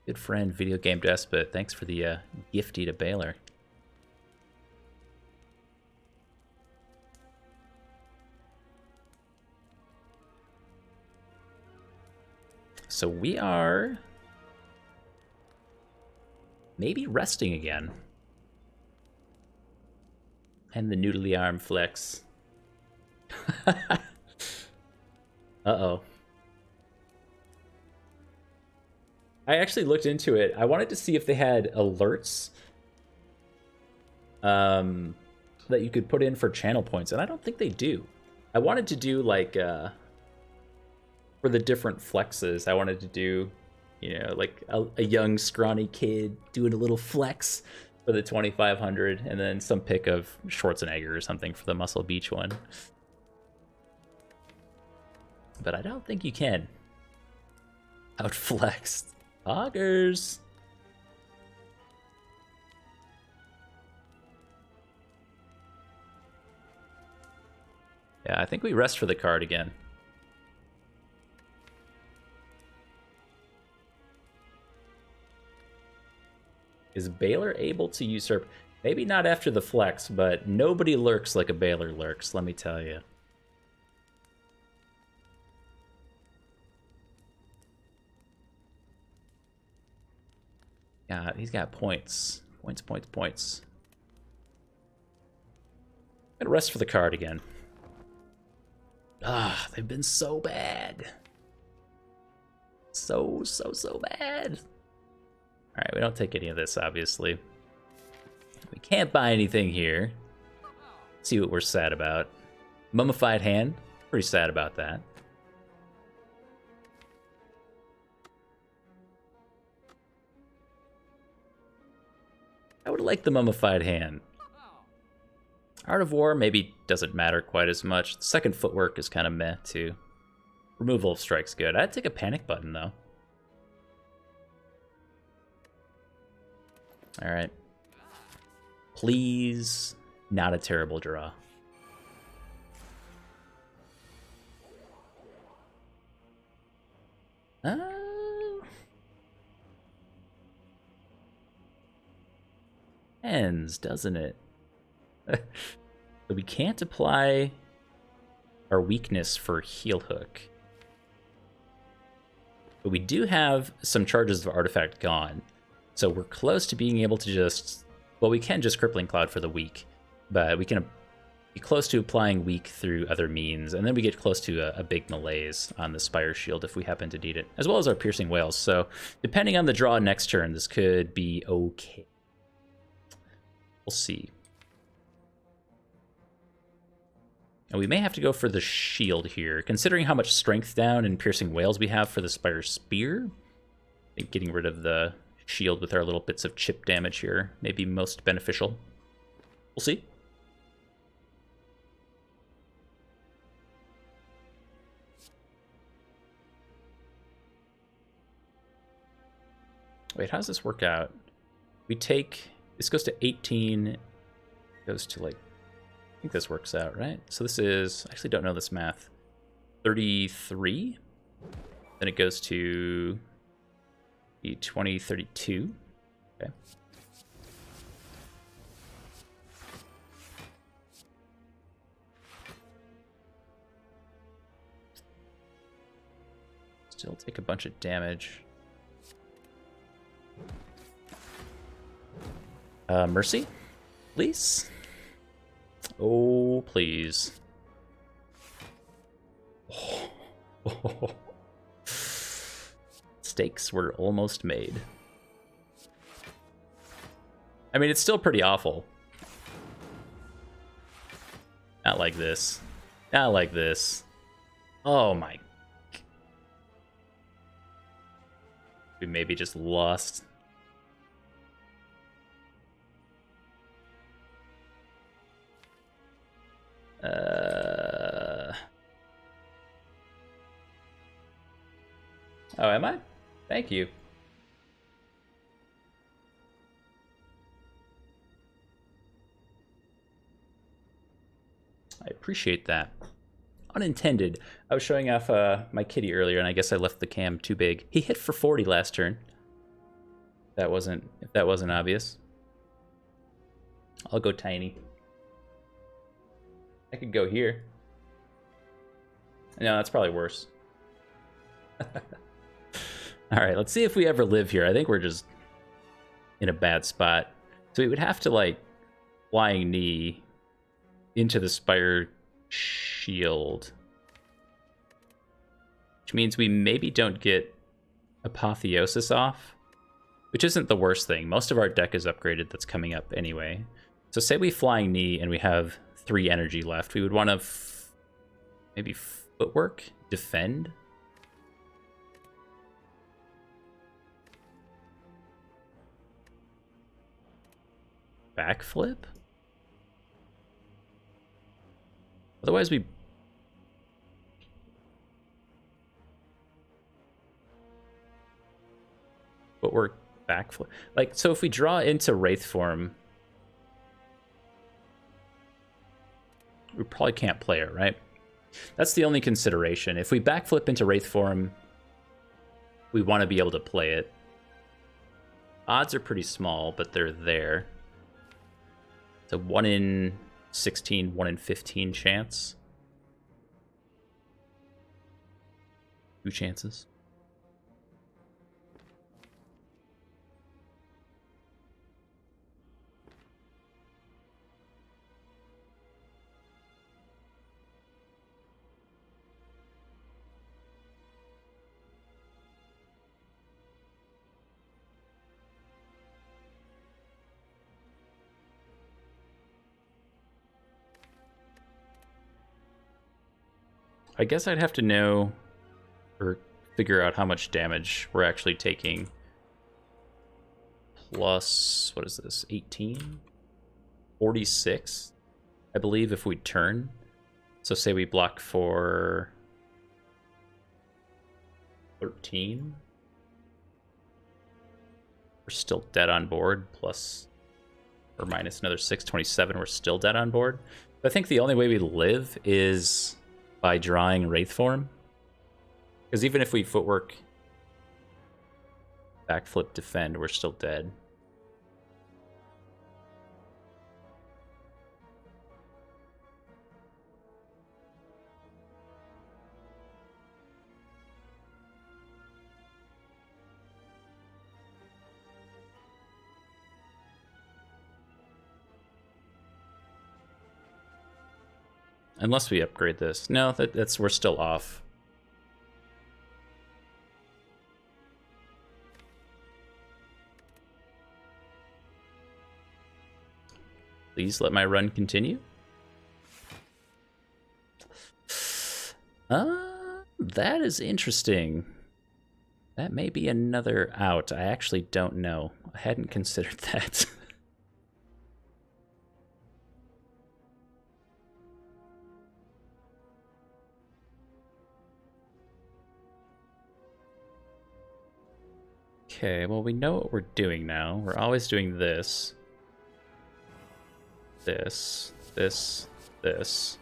Good friend, Video Game Despot. Thanks for the gifty to Baylor. So we are maybe resting again. And the noodly arm flex. Uh-oh. I actually looked into it. I wanted to see if they had alerts that you could put in for channel points, and I don't think they do. I wanted to do, like, for the different flexes, I wanted to do, you know, like a young, scrawny kid doing a little flex for the 2500, and then some pick of Schwarzenegger or something for the Muscle Beach one. But I don't think you can. Outflexed. Augers. Yeah, I think we rest for the card again. Is Baylor able to usurp? Maybe not after the flex, but nobody lurks like a Baylor lurks, let me tell you. Yeah, he's got points. Points. Gonna rest for the card again. Ah, they've been so bad. So bad. Alright, we don't take any of this, obviously. We can't buy anything here. Let's see what we're sad about. Mummified Hand. Pretty sad about that. I would like the Mummified Hand. Art of War maybe doesn't matter quite as much. The second footwork is kind of meh, too. Removal of Strike's good. I'd take a Panic button, though. Alright. Please, not a terrible draw. Ends, doesn't it? So we can't apply our weakness for Heel Hook. But we do have some charges of Artifact gone. So we're close to being able to just... Well, we can just Crippling Cloud for the weak. But we can be close to applying weak through other means. And then we get close to a big malaise on the Spire Shield if we happen to need it. As well as our Piercing Whales. So depending on the draw next turn, this could be okay. We'll see. And we may have to go for the shield here. Considering how much strength down and Piercing Whales we have for the Spire Spear, I think getting rid of the shield with our little bits of chip damage here may be most beneficial. We'll see. Wait, how does this work out? We take... This goes to 18, goes to like think this works out, right? So this is, I actually don't know this math. 33. Then it goes to 20, 32. Okay. Still take a bunch of damage. Mercy, please. Oh, please. Oh. Stakes were almost made. I mean, it's still pretty awful. Not like this. Not like this. Oh my. We maybe just lost. Oh, am I? Thank you. I appreciate that. Unintended. I was showing off my kitty earlier, and I guess I left the cam too big. He hit for 40 last turn. If that wasn't obvious. I'll go tiny. I could go here. No, that's probably worse. All right, let's see if we ever live here. I think we're just in a bad spot. So we would have to, like, flying knee into the Spire shield. Which means we maybe don't get Apotheosis off, which isn't the worst thing. Most of our deck is upgraded that's coming up anyway. So say we flying knee and we have 3 energy left. We would want to maybe footwork, defend. Backflip? Otherwise we... Footwork, backflip. Like, so if we draw into Wraith form, we probably can't play it, right? That's the only consideration. If we backflip into Wraith form, we want to be able to play it. Odds are pretty small, but they're there. It's a 1 in 16, 1 in 15 chance. 2 chances. I guess I'd have to know or figure out how much damage we're actually taking. Plus, what is this? 18? 46, I believe, if we turn. So say we block for 13. We're still dead on board, plus or minus another 6, 27. We're still dead on board. I think the only way we live is by drawing Wraith form. Because even if we footwork, backflip, defend, we're still dead. Unless we upgrade this. No, that's we're still off. Please let my run continue. That is interesting. That may be another out. I actually don't know. I hadn't considered that. Okay, well, we know what we're doing now. We're always doing this. This. this.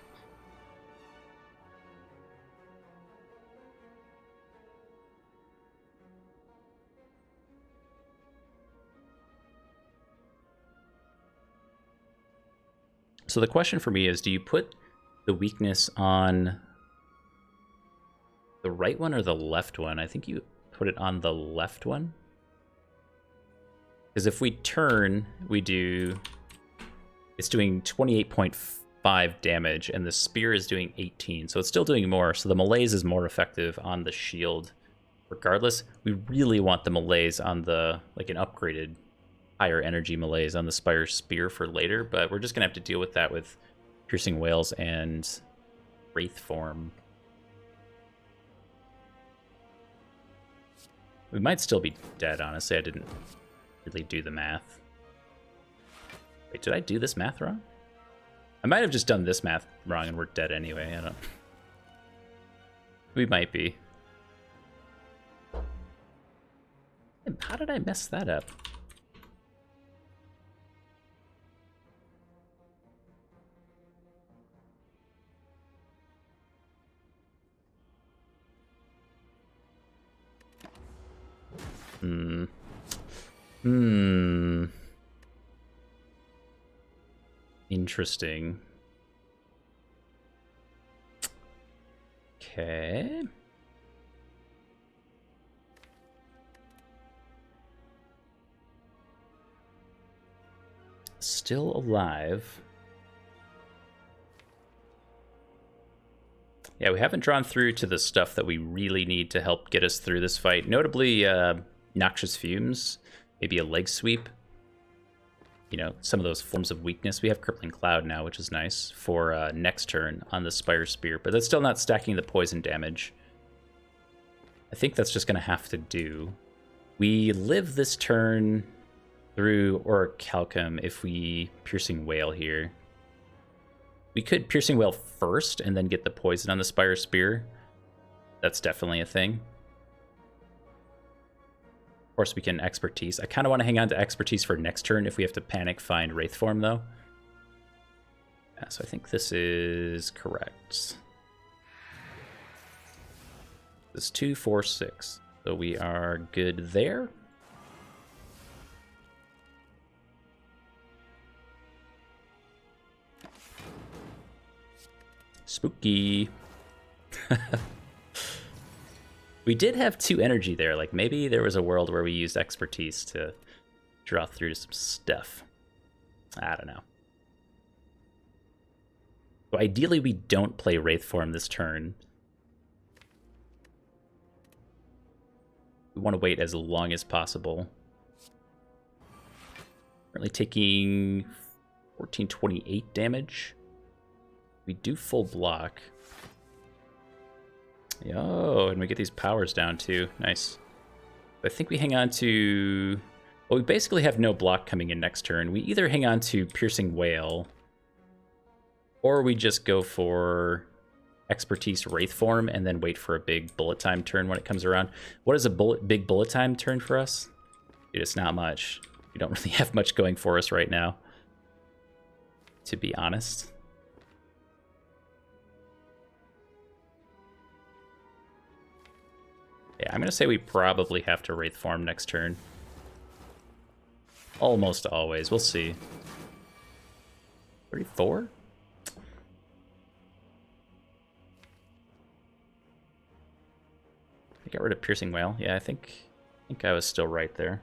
So the question for me is, do you put the weakness on the right one or the left one? I think you put it on the left one. Because if we turn, it's doing 28.5 damage, and the spear is doing 18, so it's still doing more, so the malaise is more effective on the shield. Regardless, we really want the malaise on the, like an upgraded higher energy malaise on the Spire spear for later, but we're just gonna have to deal with that with Piercing Wails and Wraith Form. We might still be dead, honestly. I didn't really do the math. Wait, did I do this math wrong? I might have just done this math wrong and we're dead anyway. I don't... We might be. How did I mess that up? Interesting. Okay. Still alive. Yeah, we haven't drawn through to the stuff that we really need to help get us through this fight. Notably, Noxious Fumes, maybe a leg sweep. You know, some of those forms of weakness. We have Crippling Cloud now, which is nice for next turn on the Spire Spear, but that's still not stacking the poison damage. I think that's just going to have to do. We live this turn through Orichalcum if we Piercing Wail here. We could Piercing Wail first and then get the poison on the Spire Spear. That's definitely a thing. Of course, we can Expertise. I kind of want to hang on to Expertise for next turn if we have to panic find Wraith Form, though. Yeah, so I think this is correct. This is 2, 4, 6. So we are good there. Spooky. We did have 2 energy there. Like, maybe there was a world where we used Expertise to draw through some stuff. I don't know. So ideally, we don't play Wraith Form this turn. We want to wait as long as possible. Currently taking 1428 damage. We do full block. Yo, and we get these powers down too. Nice. I think we hang on to... Well, we basically have no block coming in next turn. We either hang on to Piercing Wail, or we just go for Expertise Wraith Form and then wait for a big bullet time turn when it comes around. What is a big bullet time turn for us? Dude, it's not much. We don't really have much going for us right now, to be honest. Yeah, I'm going to say we probably have to Wraith Form next turn. Almost always. We'll see. 34? I got rid of Piercing Wail. Yeah, I think I was still right there.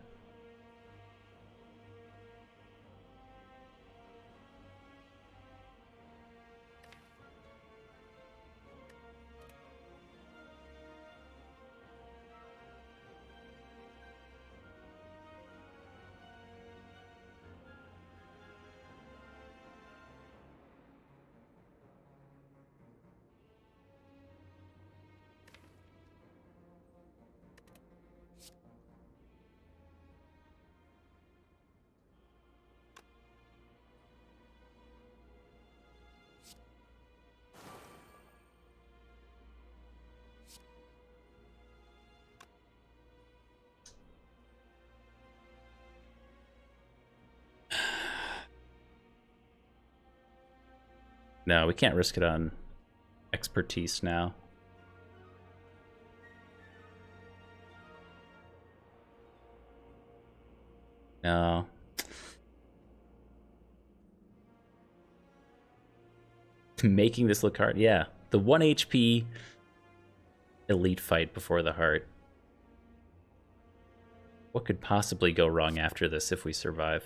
No, we can't risk it on expertise now. No. Making this look hard. Yeah. The 1 HP elite fight before the heart. What could possibly go wrong after this if we survive?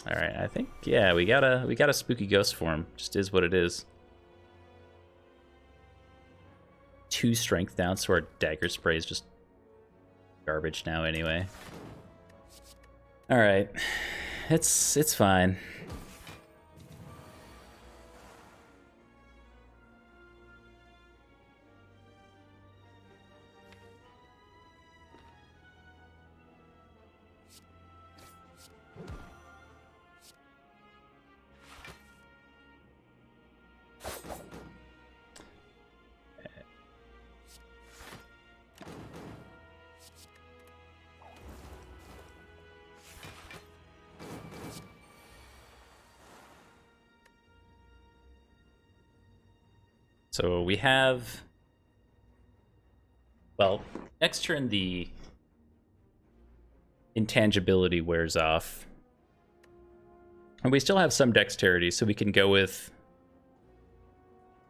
Alright, I think, yeah, we got a spooky ghost form. Just is what it is. 2 strength down, so our dagger spray is just garbage now anyway. Alright. It's fine. So we have, well, next turn the intangibility wears off. And we still have some dexterity, so we can go with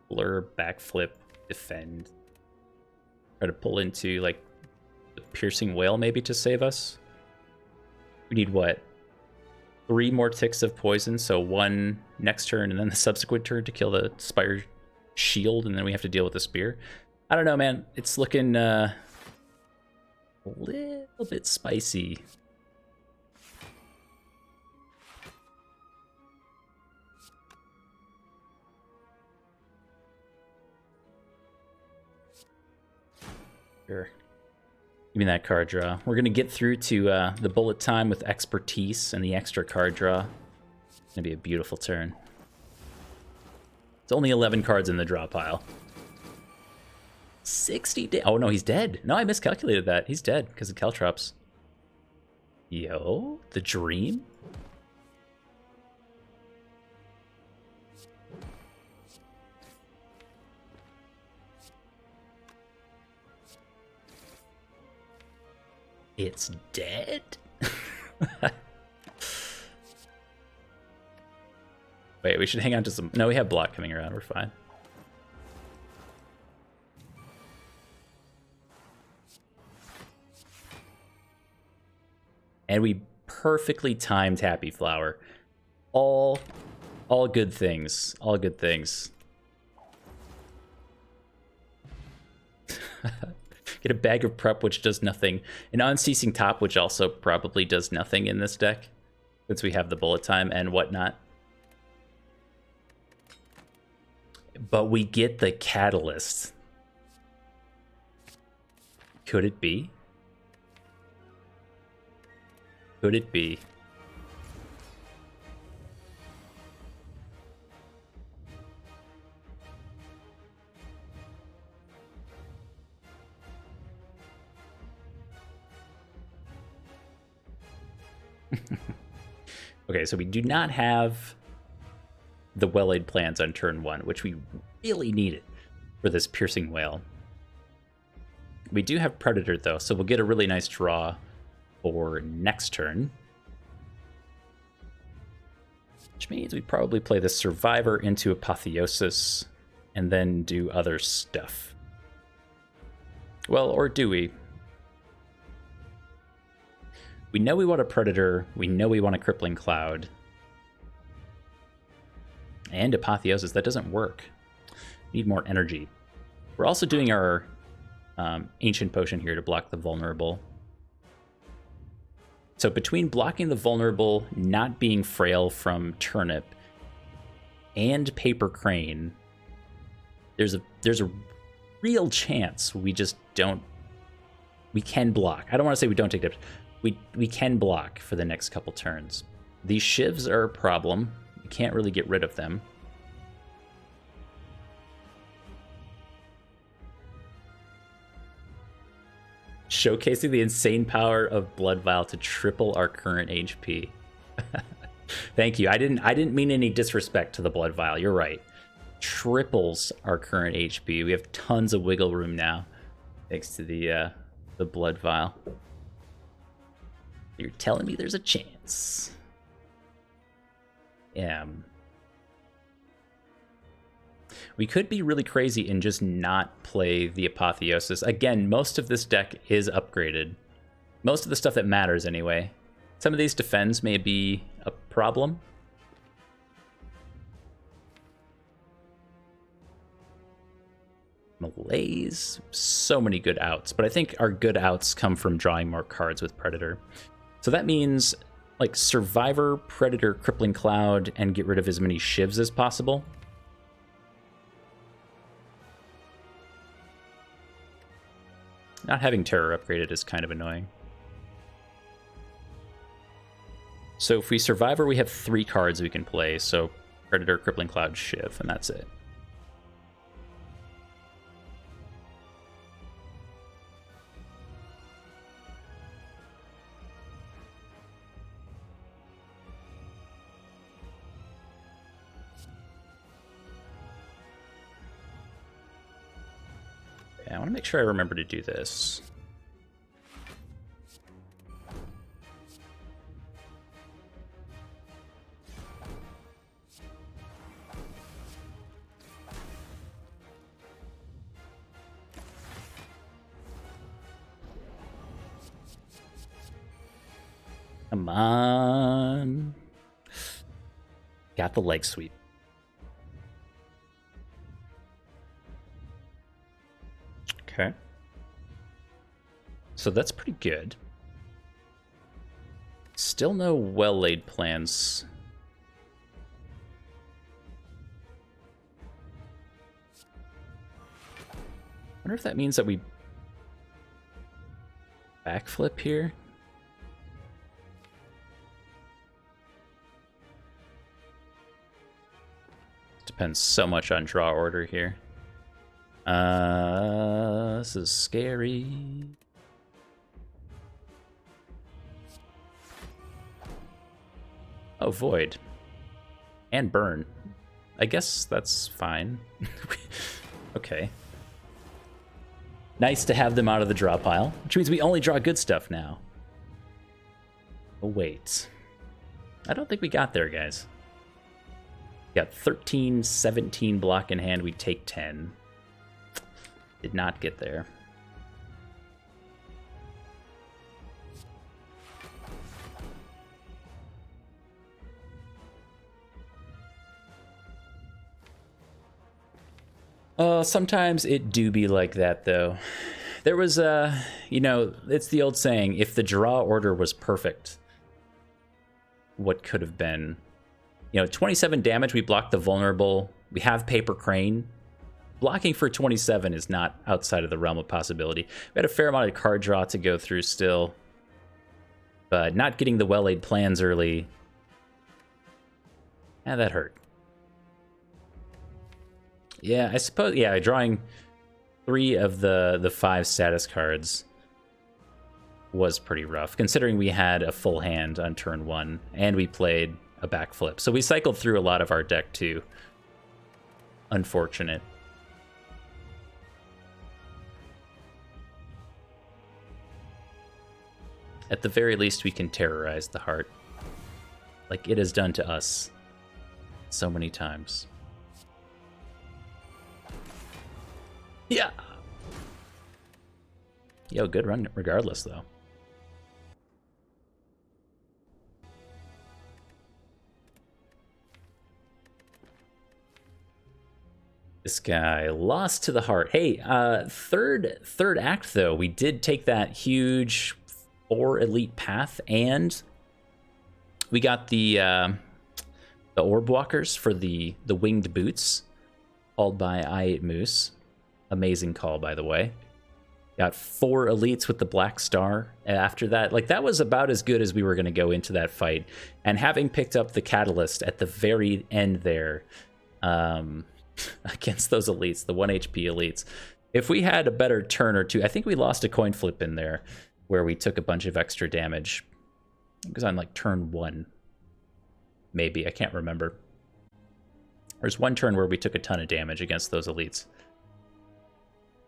blur, backflip, defend. Try to pull into, like, the piercing wail maybe to save us. We need what? 3 more ticks of poison, so 1 next turn and then the subsequent turn to kill the Spire shield, and then we have to deal with the spear. I don't know, man. It's looking a little bit spicy. Sure. Give me that card draw. We're gonna get through to the bullet time with expertise and the extra card draw. It's gonna be a beautiful turn. It's only 11 cards in the draw pile. 60 oh no, he's dead. No, I miscalculated that. He's dead because of Caltrops. Yo, the dream? It's dead? Wait, we should hang on to some... No, we have block coming around. We're fine. And we perfectly timed Happy Flower. All good things. All good things. Get a bag of prep, which does nothing. An unceasing top, which also probably does nothing in this deck, since we have the bullet time and whatnot. But we get the catalyst. Could it be? Could it be? Okay, so we do not have the well-laid plans on turn 1, which we really needed for this piercing wail. We do have Predator, though, so we'll get a really nice draw for next turn. Which means we probably play the Survivor into Apotheosis and then do other stuff. Well, or do we? We know we want a Predator. We know we want a Crippling Cloud. And Apotheosis. That doesn't work. We need more energy. We're also doing our Ancient Potion here to block the Vulnerable. So between blocking the Vulnerable, not being frail from Turnip, and Paper Crane, there's a real chance we just don't... We can block. I don't want to say we don't take damage. We can block for the next couple turns. These shivs are a problem. We can't really get rid of them. Showcasing the insane power of Blood Vial to triple our current HP. Thank you. I didn't mean any disrespect to the blood vial. You're right. Triples our current HP. We have tons of wiggle room now, thanks to the blood vial. You're telling me there's a chance. Yeah. We could be really crazy and just not play the Apotheosis. Again, most of this deck is upgraded. Most of the stuff that matters anyway. Some of these defends may be a problem. Malaise. So many good outs. But I think our good outs come from drawing more cards with Predator. So that means like Survivor, Predator, Crippling Cloud, and get rid of as many shivs as possible. Not having Terror upgraded is kind of annoying. So if we Survivor, we have 3 cards we can play. So Predator, Crippling Cloud, Shiv, and that's it. Yeah, I want to make sure I remember to do this. Come on. Got the leg sweep. Okay. So that's pretty good. Still no well-laid plans. Wonder if that means that we backflip here. Depends so much on draw order here. This is scary. Oh, Void. And Burn. I guess that's fine. Okay. Nice to have them out of the draw pile, which means we only draw good stuff now. Oh, wait. I don't think we got there, guys. Got 13, 17 block in hand. We take 10. Did not get there. Sometimes it do be like that, though. There was you know, it's the old saying, if the draw order was perfect, what could have been? You know, 27 damage, we blocked the vulnerable. We have Paper Crane. Blocking for 27 is not outside of the realm of possibility. We had a fair amount of card draw to go through still. But not getting the well-laid plans early, that hurt. Yeah, I suppose, yeah, drawing 3 of the 5 status cards was pretty rough, considering we had a full hand on turn 1, and we played a backflip. So we cycled through a lot of our deck, too. Unfortunate. At the very least, we can terrorize the heart, like it has done to us so many times. Yeah. Yo, good run regardless, though. This guy lost to the heart. Hey, third act, though, we did take that huge 4 elite path, and we got the orb walkers for the winged boots, called by I8 Moose. Amazing call, by the way. Got 4 elites with the black star after that. Like, that was about as good as we were going to go into that fight. And having picked up the catalyst at the very end there, against those elites, the 1 HP elites, if we had a better turn or two, I think we lost a coin flip in there where we took a bunch of extra damage. It was on like turn 1. Maybe, I can't remember. There's one turn where we took a ton of damage against those elites.